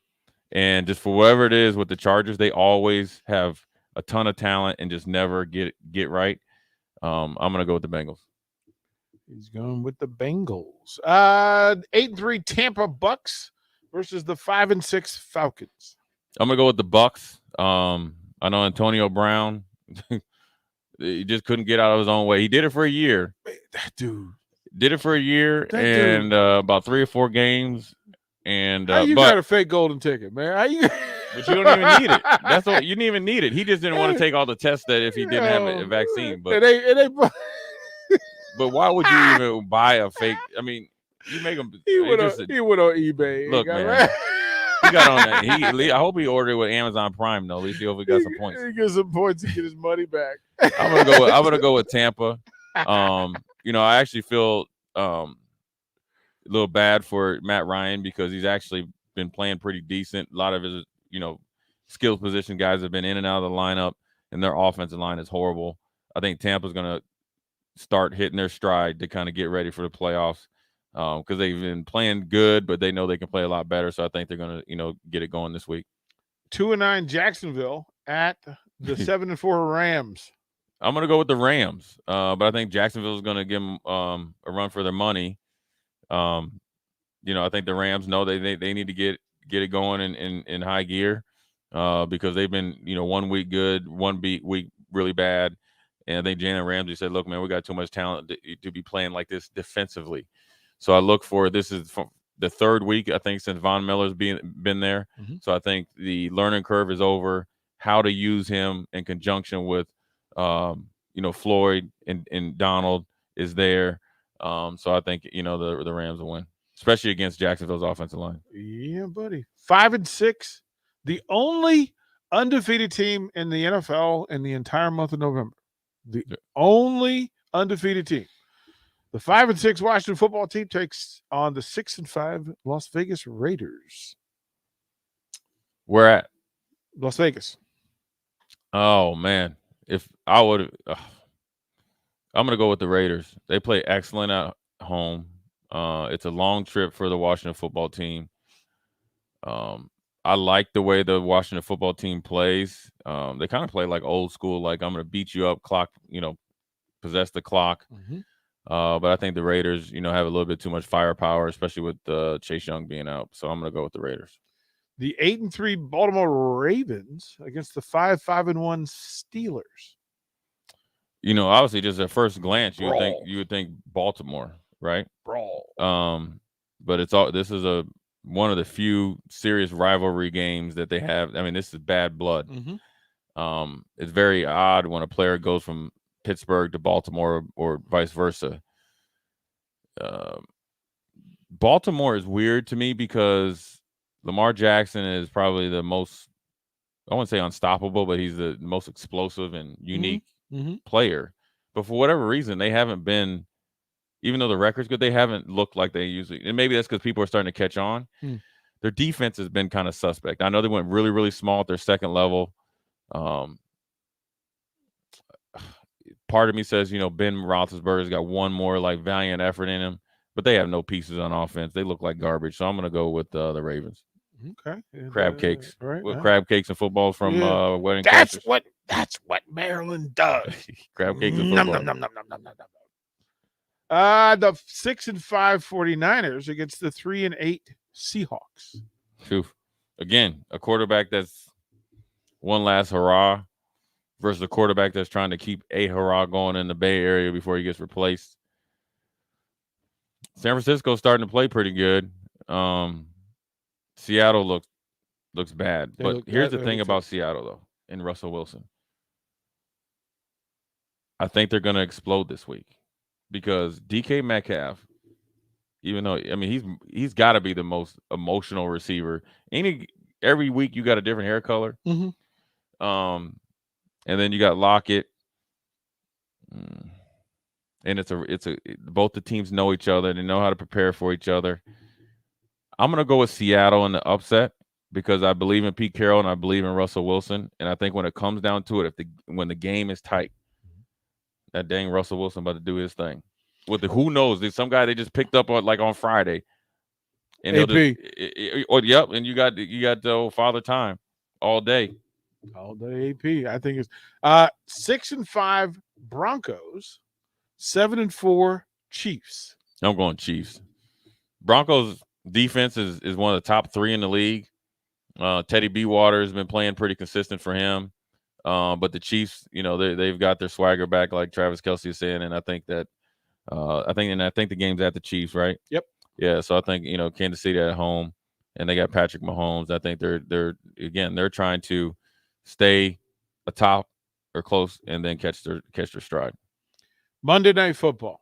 and just for whatever it is with the Chargers, they always have a ton of talent and just never get right. I'm gonna go with the Bengals. He's going with the Bengals. 8-3 Tampa Bucks versus the 5-6 Falcons. I'm gonna go with the Bucks. I know Antonio Brown. He just couldn't get out of his own way. He did it for a year. That dude did it for a year and about 3 or 4 games. And how you got a fake golden ticket, man? How you? But you don't even need it. That's what you didn't even need it. He just didn't want to take all the tests that if he didn't have a vaccine. But but why would you even buy a fake? I mean, you make him. He went on eBay. Look, man. He got on that. I hope he ordered it with Amazon Prime though. At least he got some points. He gets some points to get his money back. I'm gonna go with Tampa. I actually feel a little bad for Matt Ryan because he's actually been playing pretty decent. A lot of his skills position guys have been in and out of the lineup, and their offensive line is horrible. I think Tampa's gonna start hitting their stride to kind of get ready for the playoffs. Because they've been playing good, but they know they can play a lot better. So I think they're going to, get it going this week. 2-9 Jacksonville at the 7-4 Rams. I'm going to go with the Rams, but I think Jacksonville is going to give them a run for their money. I think the Rams know they need to get it going in high gear because they've been 1 week good, 1 week really bad, and I think Jalen Ramsey said, "Look, man, we got too much talent to be playing like this defensively." So I look for this is the 3rd week, I think, since Von Miller's been there. Mm-hmm. So I think the learning curve is over, how to use him in conjunction with, Floyd and Donald is there. So I think, the Rams will win, especially against Jacksonville's offensive line. Yeah, buddy. 5-6. The only undefeated team in the NFL in the entire month of November. The only undefeated team. The 5-6 Washington football team takes on the 6-5 Las Vegas Raiders. Where at? Las Vegas. Oh man, if I would, I'm gonna go with the Raiders. They play excellent at home. It's a long trip for the Washington football team. I like the way the Washington football team plays. They kind of play like old school, like I'm gonna beat you up, clock, possess the clock. But I think the Raiders, have a little bit too much firepower, especially with Chase Young being out. So I'm gonna go with the Raiders. The 8-3 Baltimore Ravens against the 5-1 Steelers. Obviously, just at first glance, you would think Baltimore, right? Brawl. But this is one of the few serious rivalry games that they have. I mean, this is bad blood. It's very odd when a player goes from Pittsburgh to Baltimore or vice versa. Baltimore is weird to me because Lamar Jackson is probably the most, I wouldn't say unstoppable, but he's the most explosive and unique player. But for whatever reason, they haven't been, even though the record's good, they haven't looked like they usually, and maybe that's because people are starting to catch on. Their defense has been kind of suspect. I know they went really, really small at their second level. Part of me says, Ben Roethlisberger's got one more like valiant effort in him, but they have no pieces on offense. They look like garbage. So I'm going to go with the Ravens. Okay. Crab cakes. Right. Crab cakes and football from Wedding That's Crashers. That's what Maryland does. Crab cakes and football. The 6-5 49ers against the 3-8 Seahawks. Again, a quarterback that's one last hurrah versus a quarterback that's trying to keep a hurrah going in the Bay Area before he gets replaced. San Francisco's starting to play pretty good. Seattle looks bad. But here's the thing about Seattle, though, and Russell Wilson. I think they're going to explode this week because DK Metcalf, even though, he's got to be the most emotional receiver. Every week you got a different hair color. And then you got Lockett. And both the teams know each other. They know how to prepare for each other. I'm going to go with Seattle in the upset because I believe in Pete Carroll and I believe in Russell Wilson. And I think when it comes down to it, when the game is tight, that dang Russell Wilson about to do his thing. Who knows? There's some guy they just picked up on Friday. And AP. Yep. And you got the old Father Time all day. All day AP. I think it's 6-5 Broncos, 7-4 Chiefs. I'm going Chiefs. Broncos defense is one of the top 3 in the league. Teddy B. Water has been playing pretty consistent for him. But the Chiefs, they've got their swagger back, like Travis Kelce is saying, and I think that I think the game's at the Chiefs, right? Yep. Yeah, so I think Kansas City at home, and they got Patrick Mahomes. I think they're trying to stay atop or close, and then catch their stride. Monday Night Football.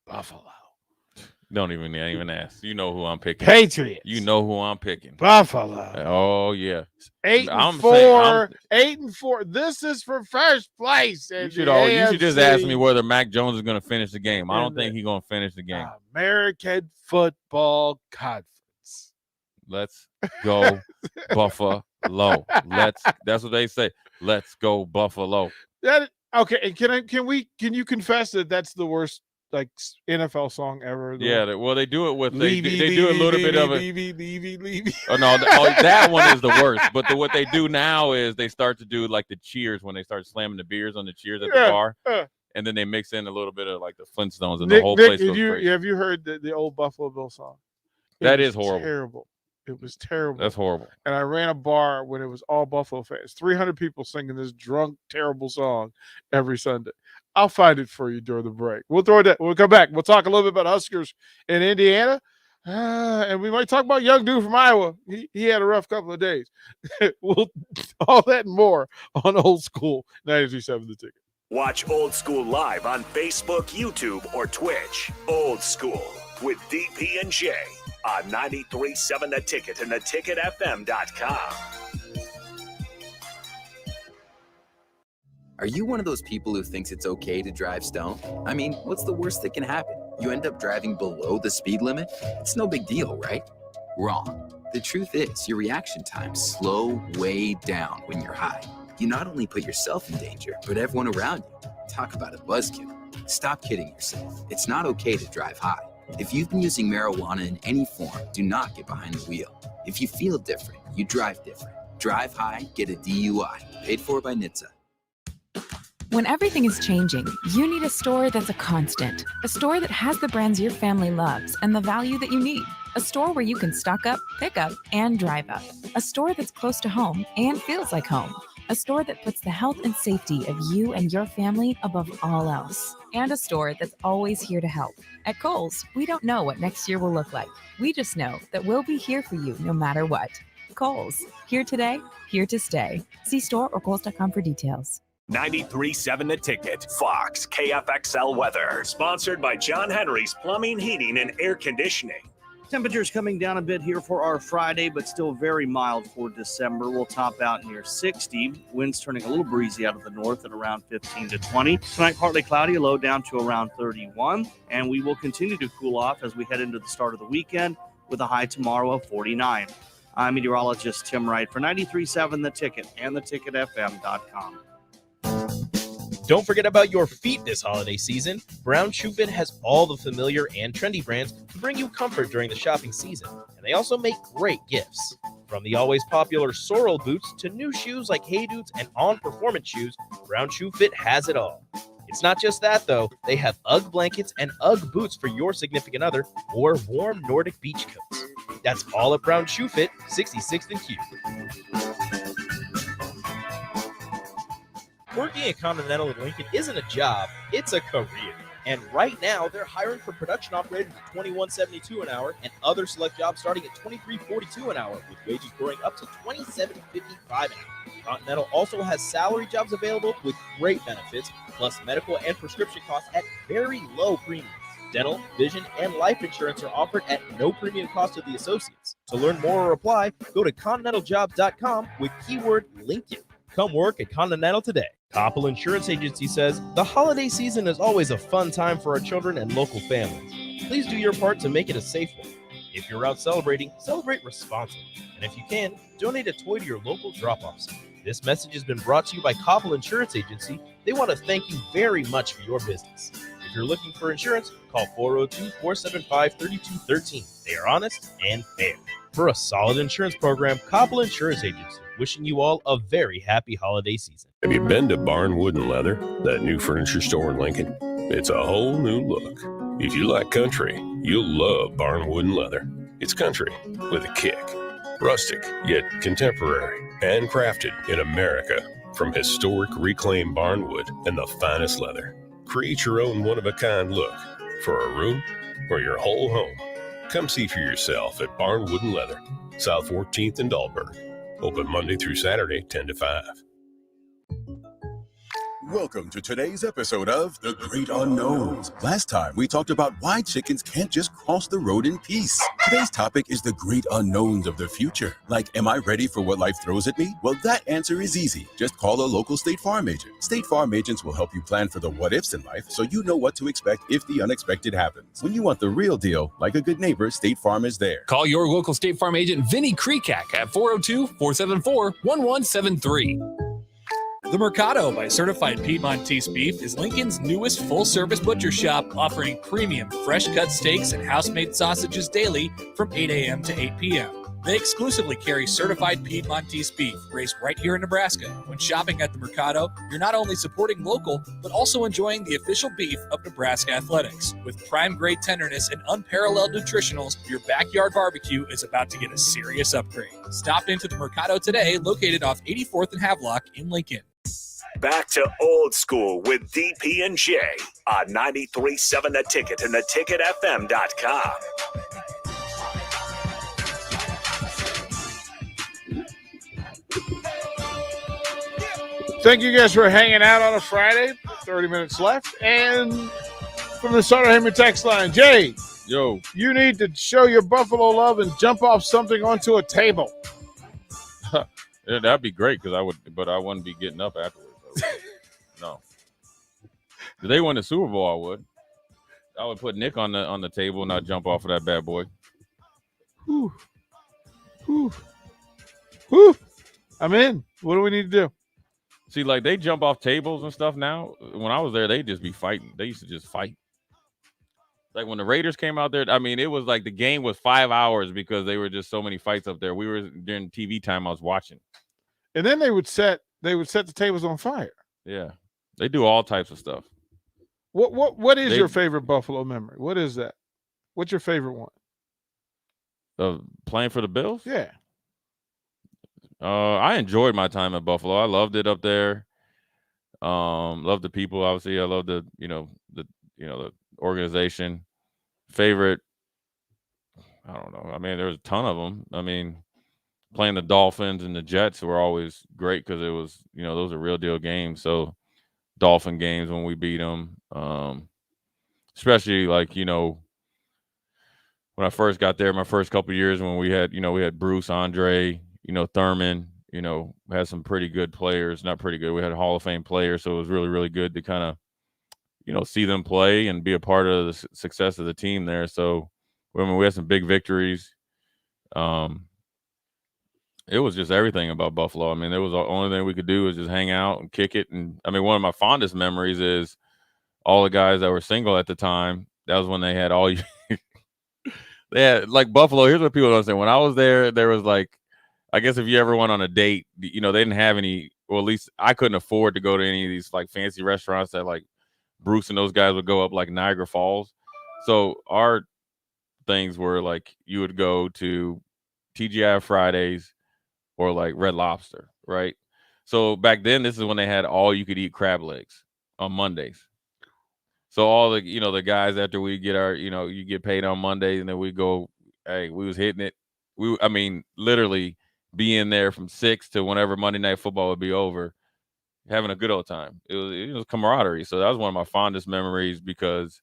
Buffalo. Don't even ask. You know who I'm picking. Patriots. You know who I'm picking. Buffalo. Oh yeah. 8-4. 8-4. This is for first place. You should just ask me whether Mac Jones is going to finish the game. I don't think he's going to finish the game. American Football Conference. Let's go Buffalo. That's what they say. Let's go Buffalo. Okay. And can you confess that that's the worst NFL song ever? Yeah, well, they do it with they do a little bit of it. Leave. Oh no, that one is the worst. But what they do now is they start to do like the cheers when they start slamming the beers on the cheers at the bar, and then they mix in a little bit of like the Flintstones, and the whole place goes crazy. Have you heard the old Buffalo Bill song? That is horrible. Terrible. It was terrible. That's horrible. And I ran a bar when it was all Buffalo fans. 300 people singing this drunk, terrible song every Sunday. I'll find it for you during the break. We'll throw it. We'll come back. We'll talk a little bit about Huskers in Indiana. And we might talk about young dude from Iowa. He had a rough couple of days. All that and more on Old School 93.7 The Ticket. Watch Old School live on Facebook, YouTube, or Twitch. Old School with DP and J on 93.7 The Ticket and theticketfm.com. Are you one of those people who thinks it's okay to drive stoned? I mean, what's the worst that can happen? You end up driving below the speed limit? It's no big deal, right? Wrong. The truth is, your reaction times slow way down when you're high. You not only put yourself in danger, but everyone around you. Talk about a buzzkill. Stop kidding yourself. It's not okay to drive high. If you've been using marijuana in any form, do not get behind the wheel. If you feel different, you drive different. Drive high, get a DUI. Paid for by NHTSA. When everything is changing, you need a store that's a constant. A store that has the brands your family loves and the value that you need. A store where you can stock up, pick up, and drive up. A store that's close to home and feels like home. A store that puts the health and safety of you and your family above all else. And a store that's always here to help. At Kohl's, we don't know what next year will look like. We just know that we'll be here for you no matter what. Kohl's, here today, here to stay. See store or Kohls.com for details. 93.7 The Ticket, Fox, KFXL weather. Sponsored by John Henry's Plumbing, Heating, and Air Conditioning. Temperatures coming down a bit here for our Friday, but still very mild for December. We'll top out near 60. Winds turning a little breezy out of the north at around 15 to 20. Tonight, partly cloudy, low down to around 31. And we will continue to cool off as we head into the start of the weekend with a high tomorrow of 49. I'm meteorologist Tim Wright for 93.7 The Ticket and theticketfm.com. Don't forget about your feet this holiday season. Brown Shoe Fit has all the familiar and trendy brands to bring you comfort during the shopping season. And they also make great gifts. From the always popular Sorrel boots to new shoes like Hey Dudes and On Performance shoes, Brown Shoe Fit has it all. It's not just that, though. They have UGG blankets and UGG boots for your significant other or warm Nordic beach coats. That's all at Brown Shoe Fit, 66th and Q. Working at Continental in Lincoln isn't a job, it's a career. And right now, they're hiring for production operators at $21.72 an hour and other select jobs starting at $23.42 an hour, with wages growing up to $27.55 an hour. Continental also has salary jobs available with great benefits, plus medical and prescription costs at very low premiums. Dental, vision, and life insurance are offered at no premium cost to the associates. To learn more or apply, go to continentaljobs.com with keyword Lincoln. Come work at Continental today. Koppel Insurance Agency says, the holiday season is always a fun time for our children and local families. Please do your part to make it a safe one. If you're out celebrating, celebrate responsibly. And if you can, donate a toy to your local drop-off center. This message has been brought to you by Koppel Insurance Agency. They want to thank you very much for your business. If you're looking for insurance, call 402-475-3213. They are honest and fair. For a solid insurance program, Koppel Insurance Agency, wishing you all a very happy holiday season. Have you been to Barn Wood and Leather, that new furniture store in Lincoln? It's a whole new look. If you like country, you'll love Barn Wood and Leather. It's country with a kick. Rustic, yet contemporary, and crafted in America from historic reclaimed barnwood and the finest leather. Create your own one-of-a-kind look for a room or your whole home. Come see for yourself at Barn Wood and Leather, South 14th and Dahlberg. Open Monday through Saturday, 10 to 5. Welcome to today's episode of The Great Unknowns. Last time, we talked about why chickens can't just cross the road in peace. Today's topic is the great unknowns of the future. Like, am I ready for what life throws at me? Well, that answer is easy. Just call a local State Farm agent. State Farm agents will help you plan for the what-ifs in life so you know what to expect if the unexpected happens. When you want the real deal, like a good neighbor, State Farm is there. Call your local State Farm agent, Vinny Krekak, at 402-474-1173. The Mercado by Certified Piedmontese Beef is Lincoln's newest full-service butcher shop, offering premium fresh-cut steaks and house-made sausages daily from 8 a.m. to 8 p.m. They exclusively carry certified Piedmontese beef raised right here in Nebraska. When shopping at the Mercado, you're not only supporting local, but also enjoying the official beef of Nebraska athletics. With prime-grade tenderness and unparalleled nutritionals, your backyard barbecue is about to get a serious upgrade. Stop into the Mercado today, located off 84th and Havelock in Lincoln. Back to old school with DP and J on 93.7 The Ticket and theticketfm.com. Thank you guys for hanging out on a Friday. 30 minutes left. And from the Sutter Hamer text line, Jay, yo, you need to show your Buffalo love and jump off something onto a table. Yeah, that'd be great, but I wouldn't be getting up afterwards. No. If they win the Super Bowl, I would put Nick on the table and I'd jump off of that bad boy. Whew. Whew. Whew. I'm in. What do we need to do? See, like they jump off tables and stuff now. When I was there, they'd just be fighting. They used to just fight. Like when the Raiders came out there, I mean, it was like the game was 5 hours because they were just so many fights up there. We were during TV time. I was watching. And then they would set the tables on fire. Yeah, they do all types of stuff. What is your favorite Buffalo memory? What is that? What's your favorite one? Playing for the Bills? Yeah. I enjoyed my time at Buffalo. I loved it up there. Loved the people. Obviously, I loved the organization. Favorite, I don't know. I mean, there's a ton of them. I mean, playing the Dolphins and the Jets were always great because it was, those are real deal games. So Dolphin games when we beat them, especially like, when I first got there, my first couple of years when we had Bruce, Andre, Thurman, had some pretty good players, not pretty good. We had Hall of Fame players. So it was really, really good to kind of, see them play and be a part of the success of the team there. So, I mean, we had some big victories. It was just everything about Buffalo. I mean, there was the only thing we could do was just hang out and kick it. And I mean, one of my fondest memories is all the guys that were single at the time. That was when they had all you. They had like Buffalo. Here's what people don't say. When I was there was like, I guess if you ever went on a date, they didn't have any, or at least I couldn't afford to go to any of these like fancy restaurants that like Bruce and those guys would go up like Niagara Falls. So our things were like you would go to TGI Fridays or like Red Lobster, right? So back then, this is when they had all you could eat crab legs on Mondays. So all the, the guys after we get our, you get paid on Monday and then we go, hey, we was hitting it. I mean, literally being there from 6 to whenever Monday Night Football would be over, having a good old time. It was camaraderie. So that was one of my fondest memories because,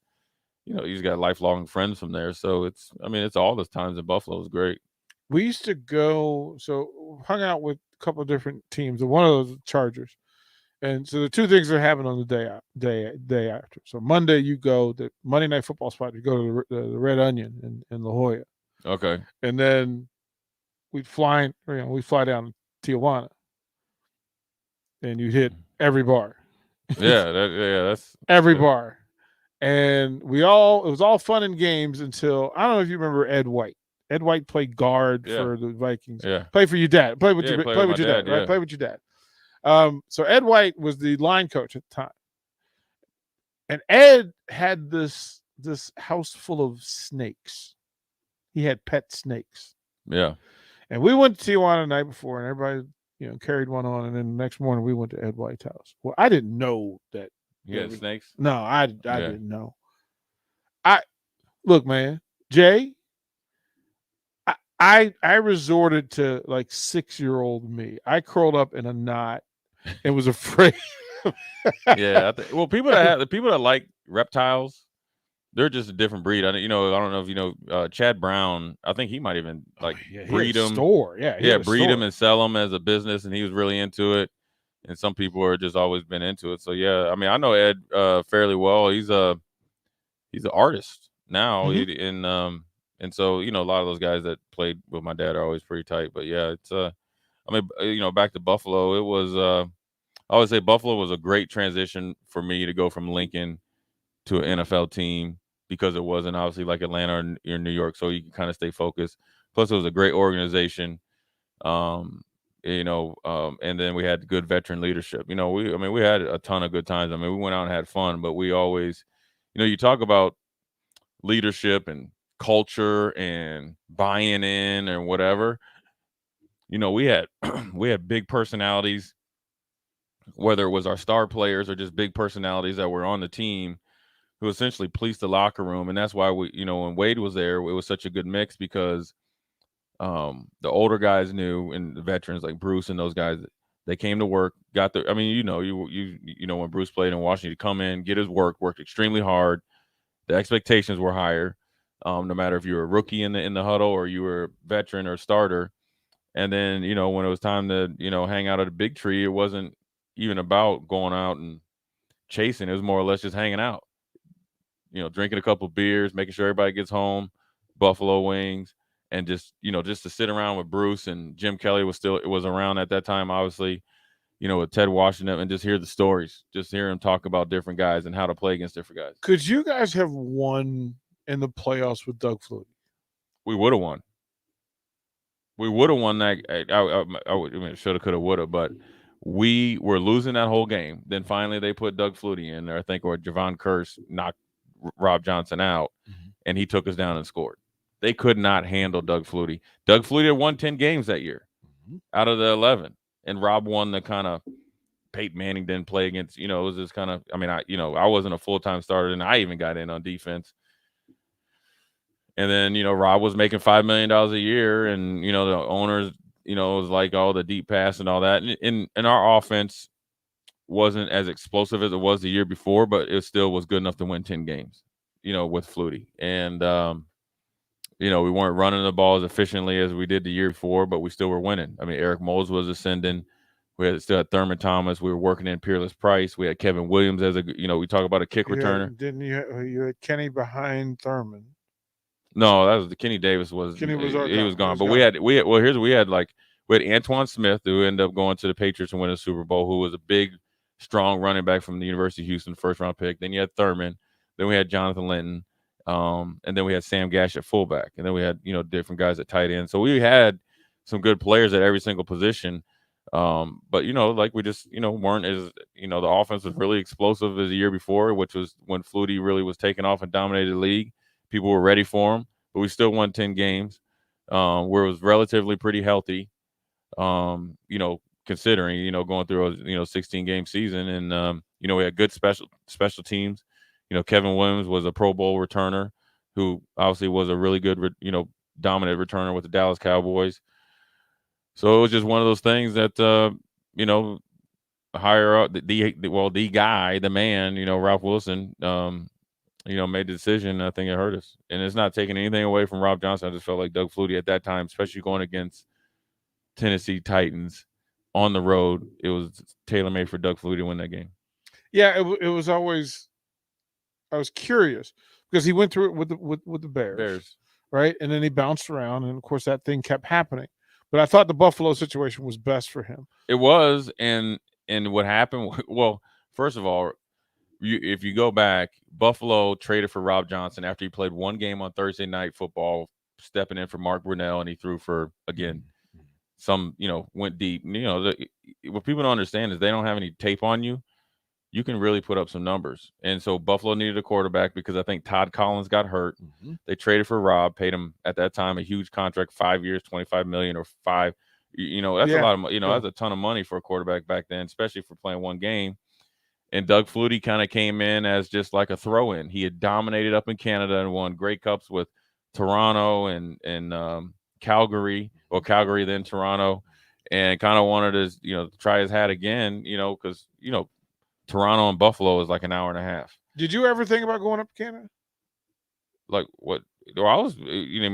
you just got lifelong friends from there. So it's all those times in Buffalo is great. We used to go, hung out with a couple of different teams, and one of those Chargers. And so the two things that happened on the day after. So Monday you go, the Monday Night Football spot, you go to the Red Onion in La Jolla. Okay. And then we'd fly down to Tijuana. And you hit every bar. Yeah, that's every bar. And it was all fun and games until, I don't know if you remember Ed White. Ed White played guard for the Vikings. Yeah. Play for your dad. Play with your dad, right? Yeah. Play with your dad. So Ed White was the line coach at the time. And Ed had this house full of snakes. He had pet snakes. Yeah. And we went to Tijuana the night before, and everybody, carried one on. And then the next morning we went to Ed White's house. Well, I didn't know that. You had snakes? No, I didn't know. Look, man, Jay, I resorted to like 6-year-old me. I curled up in a knot and was afraid. Yeah. People that like reptiles, they're just a different breed. I don't know if you know Chad Brown. I think he might even breed them. Breed them and sell them as a business, and he was really into it. And some people are just always been into it. So yeah, I mean, I know Ed fairly well. He's an artist now, Mm-hmm. and so a lot of those guys that played with my dad are always pretty tight. But yeah, it's back to Buffalo. It was I would say Buffalo was a great transition for me to go from Lincoln to an NFL team because it wasn't obviously like Atlanta or New York, so you can kind of stay focused. Plus, it was a great organization. And then we had good veteran leadership. We had a ton of good times. I mean, we went out and had fun, but we always, you talk about leadership and culture and buying in or whatever. We had we had big personalities, whether it was our star players or just big personalities that were on the team who essentially policed the locker room. And that's why when Wade was there, it was such a good mix because the older guys knew, and the veterans like Bruce and those guys, they came to work, got the. I mean, when Bruce played in Washington, he'd come in, get his worked extremely hard. The expectations were higher, no matter if you were a rookie in the huddle or you were a veteran or starter. And then when it was time to hang out at a big tree, it wasn't even about going out and chasing. It was more or less just hanging out, drinking a couple beers, making sure everybody gets home, buffalo wings, and just to sit around with Bruce, and Jim Kelly was around at that time, obviously, with Ted Washington, and just hear the stories, just hear him talk about different guys and how to play against different guys. Could you guys have won in the playoffs with Doug Flutie? We would have won. We would have won that. I shoulda, coulda, woulda, but we were losing that whole game. Then finally they put Doug Flutie in there, I think, or Javon Curse knocked Rob Johnson out, and he took us down and scored. They could not handle Doug Flutie. Doug Flutie had won 10 games that year out of the 11, and Rob won the kind of Peyton Manning didn't play against. It was just kind of. I wasn't a full-time starter, and I even got in on defense. And then, Rob was making $5 million a year, and, the owners, it was like all the deep pass and all that. And our offense wasn't as explosive as it was the year before, but it still was good enough to win 10 games, with Flutie. And, we weren't running the ball as efficiently as we did the year before, but we still were winning. Eric Moles was ascending. We still had Thurman Thomas. We were working in Peerless Price. We had Kevin Williams as we talk about a kick returner. Didn't you had Kenny behind Thurman? No, that was the Kenny Davis he was gone. But we had Antoine Smith, who ended up going to the Patriots and winning the Super Bowl, who was a big, strong running back from the University of Houston, first round pick. Then you had Thurman. Then we had Jonathan Linton. And then we had Sam Gash at fullback. And then we had, different guys at tight end. So we had some good players at every single position. But we just, weren't as, the offense was really explosive as the year before, which was when Flutie really was taking off and dominated the league. People were ready for him, but we still won 10 games, where it was relatively pretty healthy, considering, going through a, 16-game season. And, we had good special teams. Kevin Williams was a Pro Bowl returner who obviously was a really good, dominant returner with the Dallas Cowboys. So it was just one of those things that, higher up, the guy, the man, Ralph Wilson, made the decision. I think it hurt us. And it's not taking anything away from Rob Johnson. I just felt like Doug Flutie at that time, especially going against Tennessee Titans on the road, it was tailor-made for Doug Flutie to win that game. Yeah, it was always – I was curious because he went through it with the Bears, right? And then he bounced around, and, of course, that thing kept happening. But I thought the Buffalo situation was best for him. It was, and what happened – well, first of all, if you go back, Buffalo traded for Rob Johnson after he played one game on Thursday Night Football, stepping in for Mark Brunell, and he threw for, again, some, went deep. What people don't understand is they don't have any tape on you. You can really put up some numbers. And so Buffalo needed a quarterback because I think Todd Collins got hurt. They traded for Rob, paid him at that time a huge contract, 5 years, $25 million or $5. That's a lot of, that's a ton of money for a quarterback back then, especially for playing one game. And Doug Flutie kind of came in as just like a throw-in. He had dominated up in Canada and won Grey Cups with Toronto and Calgary, or Calgary then Toronto, and kind of wanted to, try his hat again, because, Toronto and Buffalo is like an hour and a half. Did you ever think about going up to Canada? Like what? Well, I was,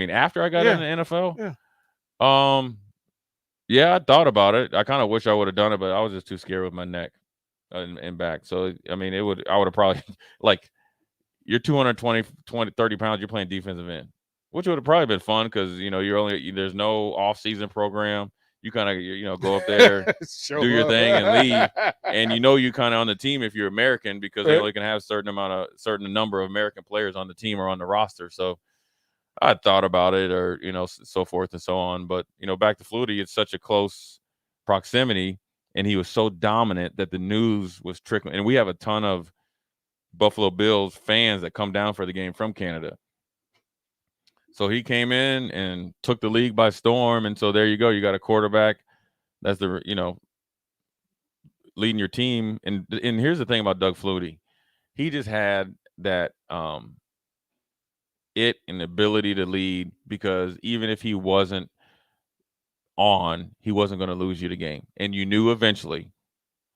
after I got in the NFL? Yeah. Yeah, I thought about it. I kind of wish I would have done it, but I was just too scared with my neck and back. So, I would have probably, like, you're 220, 30 pounds, you're playing defensive end, which would have probably been fun because, there's no off-season program. You kind of, go up there, do your thing and leave. And you kind of on the team if you're American because they only can have certain number of American players on the team or on the roster. So I thought about it or, so forth and so on. But, back to Flutie, it's such a close proximity and he was so dominant that the news was trickling. And we have a ton of Buffalo Bills fans that come down for the game from Canada. So he came in and took the league by storm. And so there you go. You got a quarterback that's the, leading your team. And here's the thing about Doug Flutie. He just had that and the ability to lead because even if he wasn't on, he wasn't going to lose you the game. And you knew eventually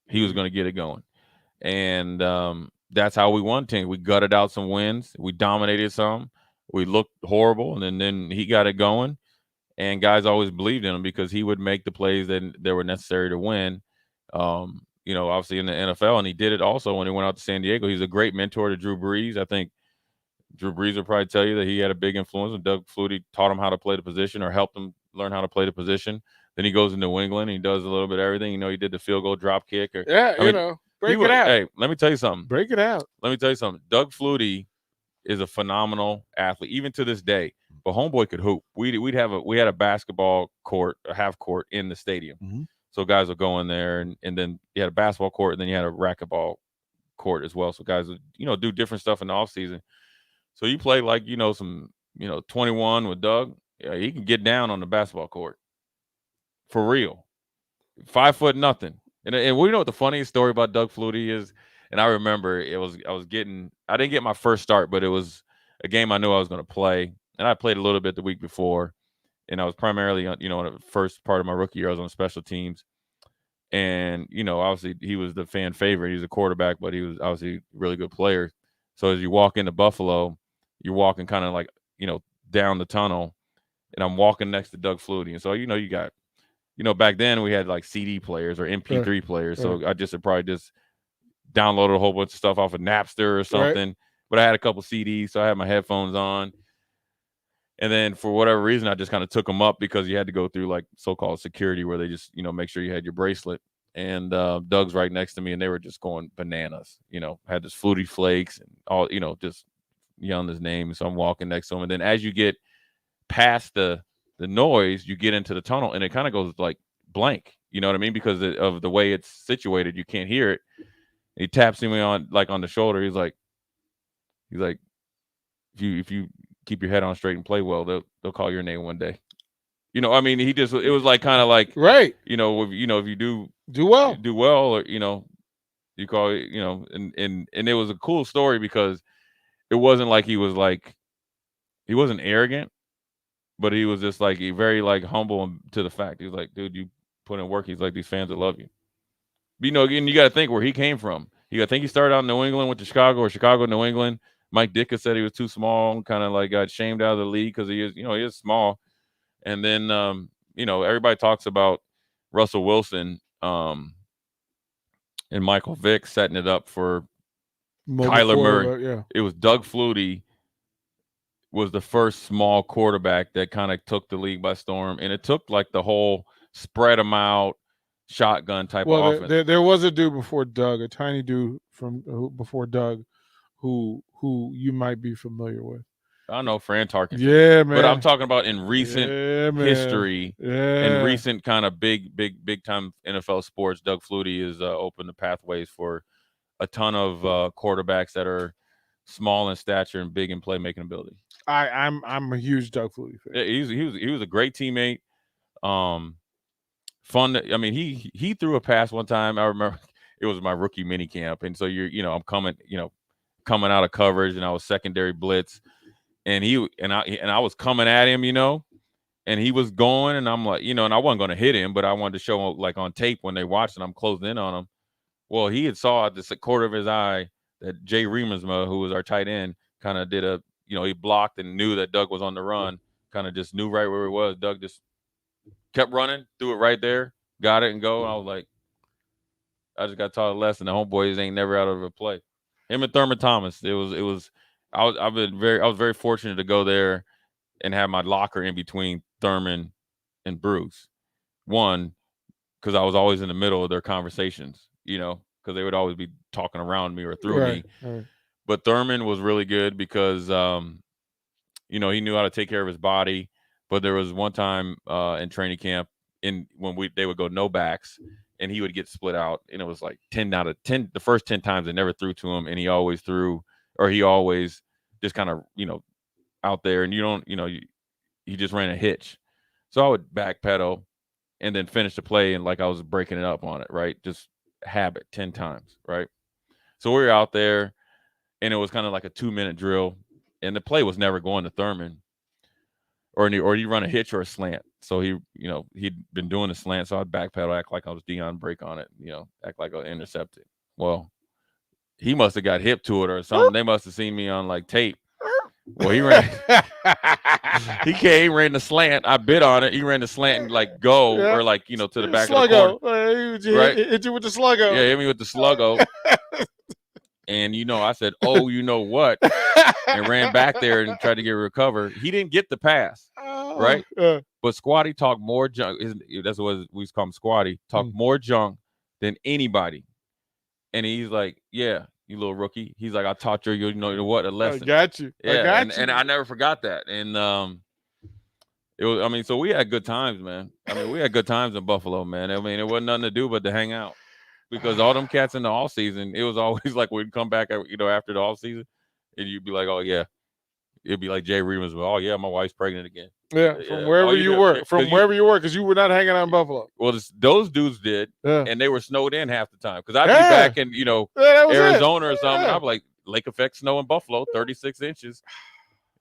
he was going to get it going. And that's how we won 10. We gutted out some wins. We dominated some. We looked horrible, and then he got it going. And guys always believed in him because he would make the plays that were necessary to win. obviously in the NFL, and he did it also when he went out to San Diego. He's a great mentor to Drew Brees. I think Drew Brees will probably tell you that he had a big influence when Doug Flutie taught him how to play the position or helped him learn how to play the position. Then he goes to New England. And he does a little bit of everything. He did the field goal drop kick. Break it out. Hey, let me tell you something. Break it out. Let me tell you something. Doug Flutie is a phenomenal athlete, even to this day. But homeboy could hoop. We had a basketball court, a half court in the stadium. Mm-hmm. So guys would go in there, and then you had a basketball court, and then you had a racquetball court as well. So guys would, do different stuff in the off season. So you play like, 21 with Doug. Yeah, he can get down on the basketball court. For real. 5 foot nothing. And we know what the funniest story about Doug Flutie is. And I remember I didn't get my first start, but it was a game I knew I was going to play. And I played a little bit the week before. And I was primarily, in the first part of my rookie year, I was on special teams. And, obviously he was the fan favorite. He was a quarterback, but he was obviously a really good player. So as you walk into Buffalo, you're walking kind of like, down the tunnel. And I'm walking next to Doug Flutie. And so, you got, back then we had like CD players or MP3 players. So I just probably just downloaded a whole bunch of stuff off of Napster or something. Right. But I had a couple CDs, so I had my headphones on. And then for whatever reason, I just kind of took them up because you had to go through like so-called security where they just, make sure you had your bracelet. And Doug's right next to me, and they were just going bananas. Had this Flutie Flakes and all, just yelling his name. So I'm walking next to him. And then as you get past the noise, you get into the tunnel, and it kind of goes like blank. You know what I mean? Because of the way it's situated, you can't hear it. He taps me on the shoulder. He's like, if you keep your head on straight and play well, they'll call your name one day. It was like kind of like, right. If you do well, or you call it, and it was a cool story because it wasn't like he wasn't arrogant, but he was just like very like humble to the fact. He was like, dude, you put in work. He's like, these fans that love you. But, and you got to think where he came from. You got to think he started out in New England, went to Chicago, or Chicago, New England. Mike Ditka said he was too small, kind of like got shamed out of the league because he is small. And then, everybody talks about Russell Wilson and Michael Vick setting it up for Kyler Murray. Yeah. It was Doug Flutie was the first small quarterback that kind of took the league by storm. And it took like the whole spread them out, shotgun type of offense. There was a dude before Doug, a tiny dude before Doug, who you might be familiar with. I know Fran Tarkenton. Yeah, man. But I'm talking about in recent history, in recent kind of big time NFL sports. Doug Flutie has opened the pathways for a ton of quarterbacks that are small in stature and big in playmaking ability. I'm a huge Doug Flutie fan. Yeah, he was a great teammate. Fun. He threw a pass one time. I remember it was my rookie mini camp, and so I'm coming out of coverage, and I was secondary blitz, and I was coming at him, and he was going, and I'm like, and I wasn't going to hit him, but I wanted to show him like on tape when they watched, and I'm closing in on him. Well, he had saw at the corner of his eye that Jay Riemensma, who was our tight end, kind of did he blocked and knew that Doug was on the run, kind of just knew right where he was. Doug just kept running, threw it right there, got it and go. And I was like, I just got taught a lesson. The homeboys ain't never out of a play. Him and Thurman Thomas. I was very fortunate to go there and have my locker in between Thurman and Bruce. One, because I was always in the middle of their conversations, because they would always be talking around me or through me. Right. But Thurman was really good because, he knew how to take care of his body. But there was one time in training camp when they would go no backs, and he would get split out, and it was like 10 out of 10. The first 10 times they never threw to him, and he always just kind of out there, and he just ran a hitch. So I would backpedal and then finish the play, and like I was breaking it up on it, right? Just habit 10 times, right? So we were out there, and it was kind of like a 2-minute drill, and the play was never going to Thurman. Or you run a hitch or a slant. So he'd been doing a slant, so I'd backpedal, act like I was Deion Break on it, act like I intercepted. Well, he must have got hip to it or something. They must have seen me on like tape. Well, he ran. He ran the slant. I bid on it. He ran the slant and like go Yeah. or like to the back Sluggo. of the corner. He hit you with the sluggo. Yeah, hit me with the sluggo. And I said, "Oh, you know what?" and ran back there and tried to get recover. He didn't get the pass, right? But Squatty talked more junk. That's what we call him, Squatty. Talked more junk than anybody. And he's like, "Yeah, you little rookie." He's like, "I taught you, what, a lesson." I got you. Yeah, I got you. And I never forgot that. And it was. I mean, so we had good times, man. I mean, we had good times in Buffalo, man. I mean, it wasn't nothing to do but to hang out. Because all them cats in the off season, it was always like we'd come back, after the off season, and you'd be like, "Oh yeah," it'd be like Jay Remus, "Oh yeah, my wife's pregnant again." Yeah, from wherever you were, because you were not hanging out in Buffalo. Well, those dudes did, and they were snowed in half the time. Because I'd be back in Arizona or something. I'd be like, Lake effect snow in Buffalo, 36 inches.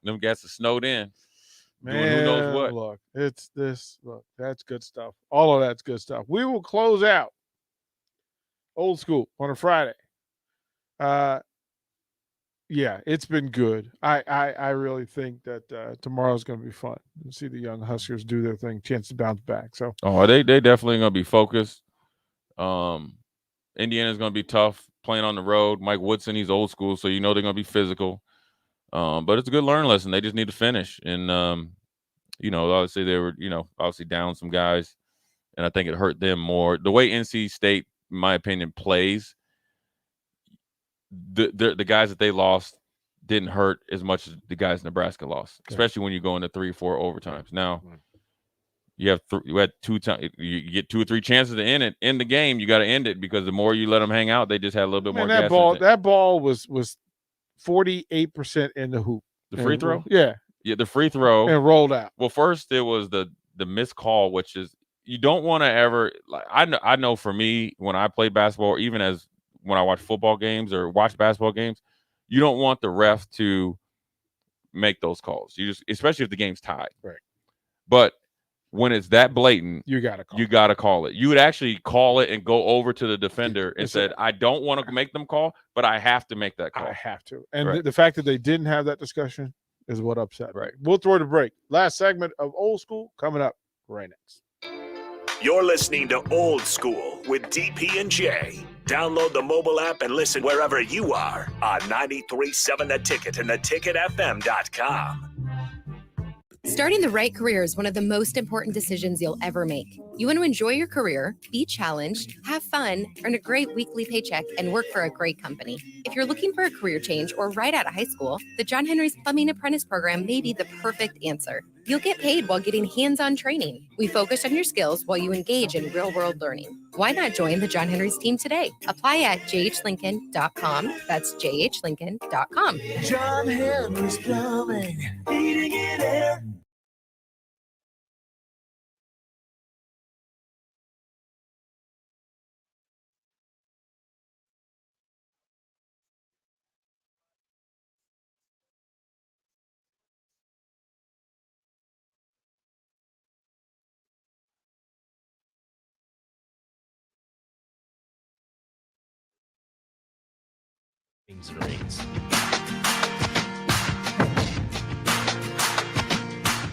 Them cats are snowed in. Man, doing who knows what. Look, it's this. Look, that's good stuff. All of that's good stuff. We will close out Old School on a Friday. Yeah, it's been good. I really think that tomorrow's going to be fun. You'll see the young Huskers do their thing, chance to bounce back. So, they definitely going to be focused. Indiana's going to be tough playing on the road. Mike Woodson, he's old school, so they're going to be physical. But it's a good learning lesson. They just need to finish. And obviously they were, obviously down some guys, and I think it hurt them more. The way NC State, in my opinion, plays, the guys that they lost didn't hurt as much as the guys Nebraska lost, especially when you go into 3 or 4 overtimes. Now, you had 2 times. You get 2 or 3 chances to end the game. You got to end it, because the more you let them hang out, they just had a little bit more. That ball was 48% in the hoop. The free throw, yeah, the free throw, and rolled out. Well, first it was the missed call, which is, you don't want to ever, like, I know for me, when I played basketball, or even as when I watch football games or watch basketball games, you don't want the ref to make those calls. You just, especially if the game's tied. Right. But when it's that blatant, you gotta call it. You would actually call it and go over to the defender and said, "I don't want to make them call, but I have to make that call. I have to." And the fact that they didn't have that discussion is what upset me. Right. We'll throw the break. Last segment of Old School coming up right next. You're listening to Old School with DP and J. Download the mobile app and listen wherever you are on 93.7 The Ticket and theticketfm.com. Starting the right career is one of the most important decisions you'll ever make. You want to enjoy your career, be challenged, have fun, earn a great weekly paycheck, and work for a great company. If you're looking for a career change or right out of high school, the John Henry's Plumbing Apprentice program may be the perfect answer. You'll get paid while getting hands-on training. We focus on your skills while you engage in real-world learning. Why not join the John Henry's team today? Apply at jhlincoln.com. That's jhlincoln.com. John Henry's Plumbing, heating and air.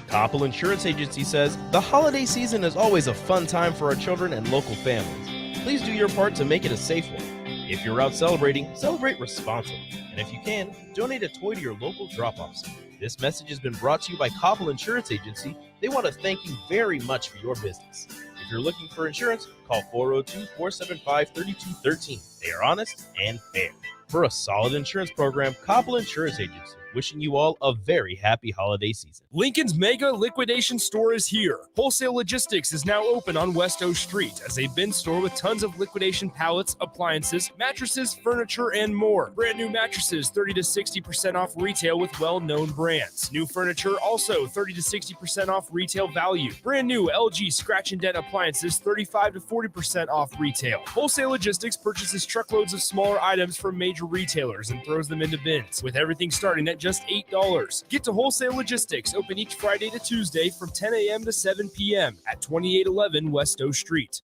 Koppel Insurance Agency says, the holiday season is always a fun time for our children and local families. Please do your part to make it a safe one. If you're out celebrating, celebrate responsibly. And if you can, donate a toy to your local drop-off center. This message has been brought to you by Koppel Insurance Agency. They want to thank you very much for your business. If you're looking for insurance, call 402-475-3213. They are honest and fair. For a solid insurance program, Koppel Insurance Agency, wishing you all a very happy holiday season. Lincoln's mega liquidation store is here. Wholesale Logistics is now open on West O Street as a bin store with tons of liquidation pallets, appliances, mattresses, furniture, and more. Brand new mattresses 30 to 60% off retail with well-known brands. New furniture also 30 to 60% off retail value. Brand new LG scratch and dent appliances 35 to 40% off retail. Wholesale Logistics purchases truckloads of smaller items from major retailers and throws them into bins, with everything starting at just $8. Get to Wholesale Logistics, open each Friday to Tuesday from 10 a.m. to 7 p.m. at 2811 West O Street.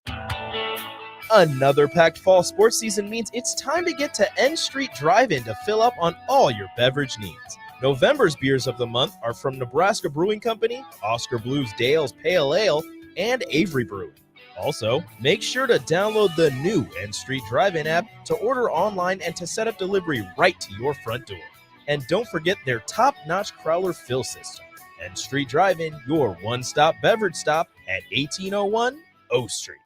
Another packed fall sports season means it's time to get to N Street Drive-In to fill up on all your beverage needs. November's beers of the month are from Nebraska Brewing Company, Oscar Blues Dale's Pale Ale, and Avery Brewing. Also, make sure to download the new N Street Drive-In app to order online and to set up delivery right to your front door. And don't forget their top-notch Crowler fill system. N Street Drive-In, your one-stop beverage stop at 1801 O Street.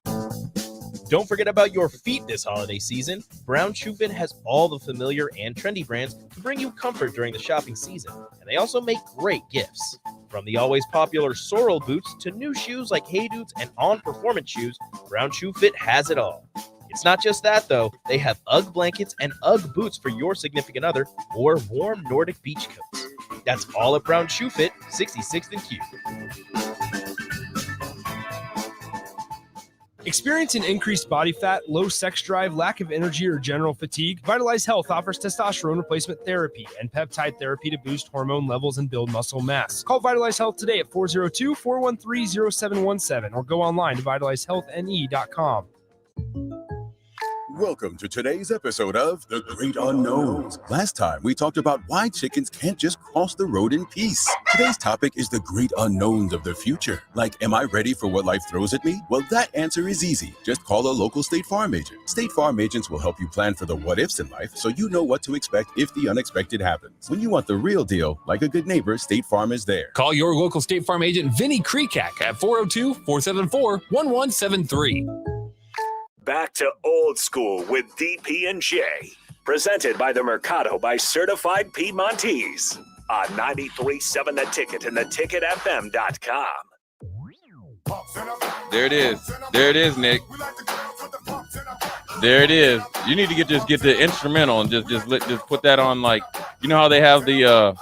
Don't forget about your feet this holiday season. Brown Shoe Fit has all the familiar and trendy brands to bring you comfort during the shopping season, and they also make great gifts. From the always popular Sorrel boots to new shoes like Hey Dudes and On Performance shoes, Brown Shoe Fit has it all. It's not just that, though. They have UGG blankets and UGG boots for your significant other or warm Nordic beach coats. That's all at Brown Shoe Fit, 66th and Q. Experiencing increased body fat, low sex drive, lack of energy, or general fatigue? Vitalize Health offers testosterone replacement therapy and peptide therapy to boost hormone levels and build muscle mass. Call Vitalize Health today at 402-413-0717 or go online to vitalizehealthne.com. Welcome to today's episode of The Great Unknowns. Last time, we talked about why chickens can't just cross the road in peace. Today's topic is the great unknowns of the future. Like, am I ready for what life throws at me? Well, that answer is easy. Just call a local State Farm agent. State Farm agents will help you plan for the what-ifs in life so you know what to expect if the unexpected happens. When you want the real deal, like a good neighbor, State Farm is there. Call your local State Farm agent, Vinny Krekak, at 402-474-1173. Back to Old School with DP and J. Presented by the Mercado by Certified Piedmontese on 93.7 The Ticket and theticketfm.com. There it is. There it is, Nick. There it is. You need to get the instrumental and just put that on, like, you know how they have the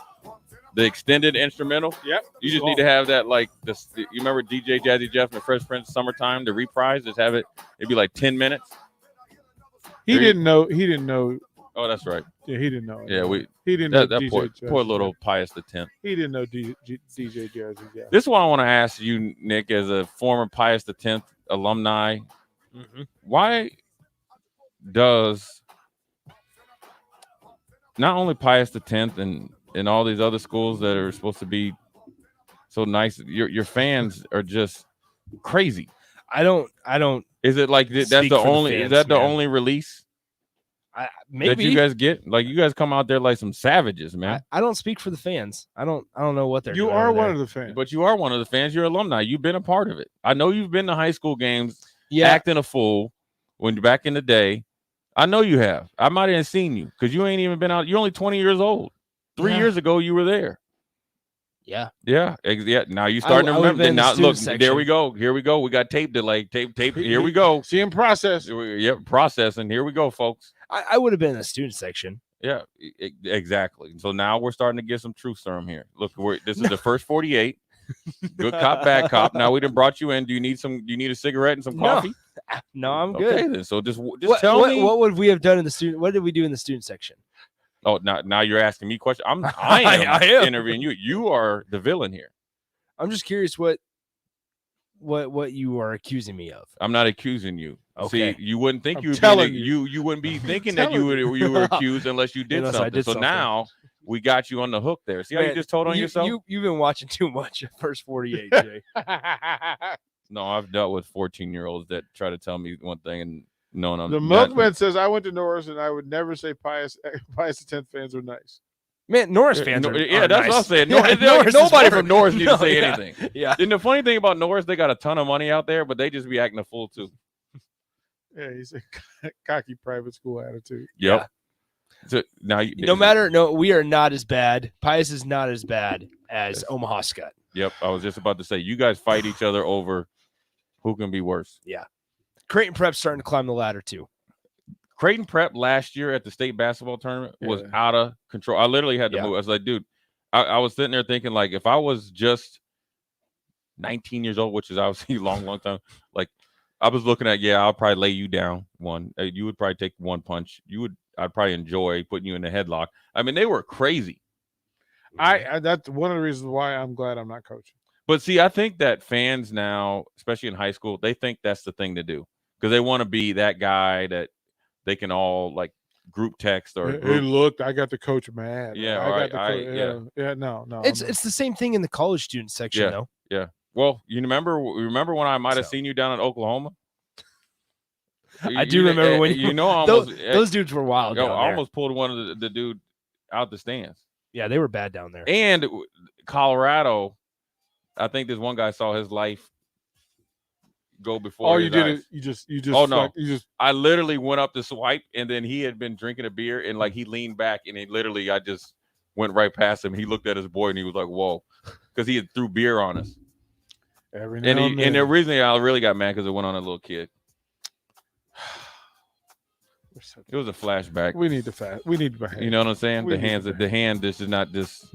extended instrumental? Yep. You just need to have that, like, this. You remember DJ Jazzy Jeff and the Fresh Prince Summertime, the reprise? Just have it. It'd be like 10 minutes. He didn't know. Oh, that's right. Yeah, he didn't know. Yeah, he didn't know that DJ poor little Pius X. He didn't know DJ Jazzy. Yeah. This is what I want to ask you, Nick, as a former Pius X alumni. Mm-hmm. Why does not only Pius X and all these other schools that are supposed to be so nice, your fans are just crazy? I don't. Is it like that's the only? Is that the only release? Maybe that you guys get? Like, you guys come out there like some savages, man. I don't speak for the fans. I don't know what they're doing. You are one of the fans. But you are one of the fans. You're alumni. You've been a part of it. I know you've been to high school games acting a fool when you're back in the day. I know you have. I might have seen you because you ain't even been out. You're only 20 years old. 3 years ago, you were there. Yeah. Yeah. Now you starting to remember. Now look, section. there we go. Here we go. We got tape delay. Tape. Here we go. See him process. Yep, processing. Here we go, folks. I would have been in the student section. Yeah, exactly. So now we're starting to get some truth serum here. Look, this is the first 48. Good cop, bad cop. Now we done brought you in. Do you need a cigarette and some coffee? No, I'm good. Okay, then. So just tell me. What would we have done in the student? What did we do in the student section? Oh, now you're asking me questions. I am interviewing you. You are the villain here. I'm just curious what you are accusing me of. I'm not accusing you. Okay. See, you wouldn't think you wouldn't be thinking that you were accused unless you did something. So now we got you on the hook there. See how you just told on yourself? You've been watching too much at First 48, Jay. No, I've dealt with 14-year-olds that try to tell me one thing and no. The milkman says I went to Norris and I would never say Pius X fans are nice. Man, Norris fans are that's nice. what I'm saying. Norris nobody from Norris needs to say anything. Yeah. And the funny thing about Norris, they got a ton of money out there, but they just be acting a fool too. Yeah, he's a cocky private school attitude. Yep. So now we are not as bad. Pius is not as bad as Omaha Scott. Yep. I was just about to say, you guys fight each other over who can be worse. Yeah. Creighton Prep's starting to climb the ladder too. Creighton Prep last year at the state basketball tournament was out of control. I literally had to move. I was like, dude, I was sitting there thinking, like, if I was just 19 years old, which is obviously a long time, like, I was looking at, I'll probably lay you down one. You would probably take one punch. I'd probably enjoy putting you in the headlock. I mean, they were crazy. That's one of the reasons why I'm glad I'm not coaching. But see, I think that fans now, especially in high school, they think that's the thing to do because they want to be that guy that they can all like group text or Hey, group. look, I got the coach mad. Yeah, I right, got the coach. Yeah, no. It's the same thing in the college student section, though. Yeah. Well, you remember when I might have seen you down in Oklahoma? I do remember when those dudes were wild. I down there. almost pulled one of the dude out the stands. Yeah, they were bad down there. And Colorado, I think this one guy saw his life go before. All his you did eyes. is you just. Oh no! Like, you just. I literally went up to swipe, and then he had been drinking a beer, and like he leaned back, and I just went right past him. He looked at his boy, and he was like, "Whoa," because he had threw beer on us. Every now and then. And the reason I really got mad because it went on a little kid. It was a flashback. We need the We need the hand. You know what I'm saying? We The need hands. the The hand. This is not this.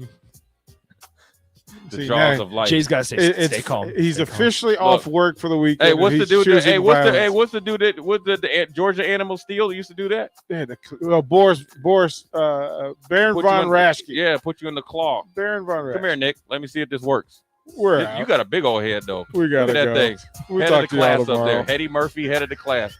The See, jaws now, of life. Jay's got to stay calm. He's stay officially calm. off work for the weekend. Hey, what's the dude? What's the dude that with the Georgia Animal Steel used to do that? Yeah, Boris, Baron von Raschke. Yeah, put you in the claw. Baron von Raschke. Come here, Nick. Let me see if this works. We're You got a big old head though. We got Look at that go. thing. We'll head talk of the to y'all class up there. tomorrow. Eddie Murphy, head of the class.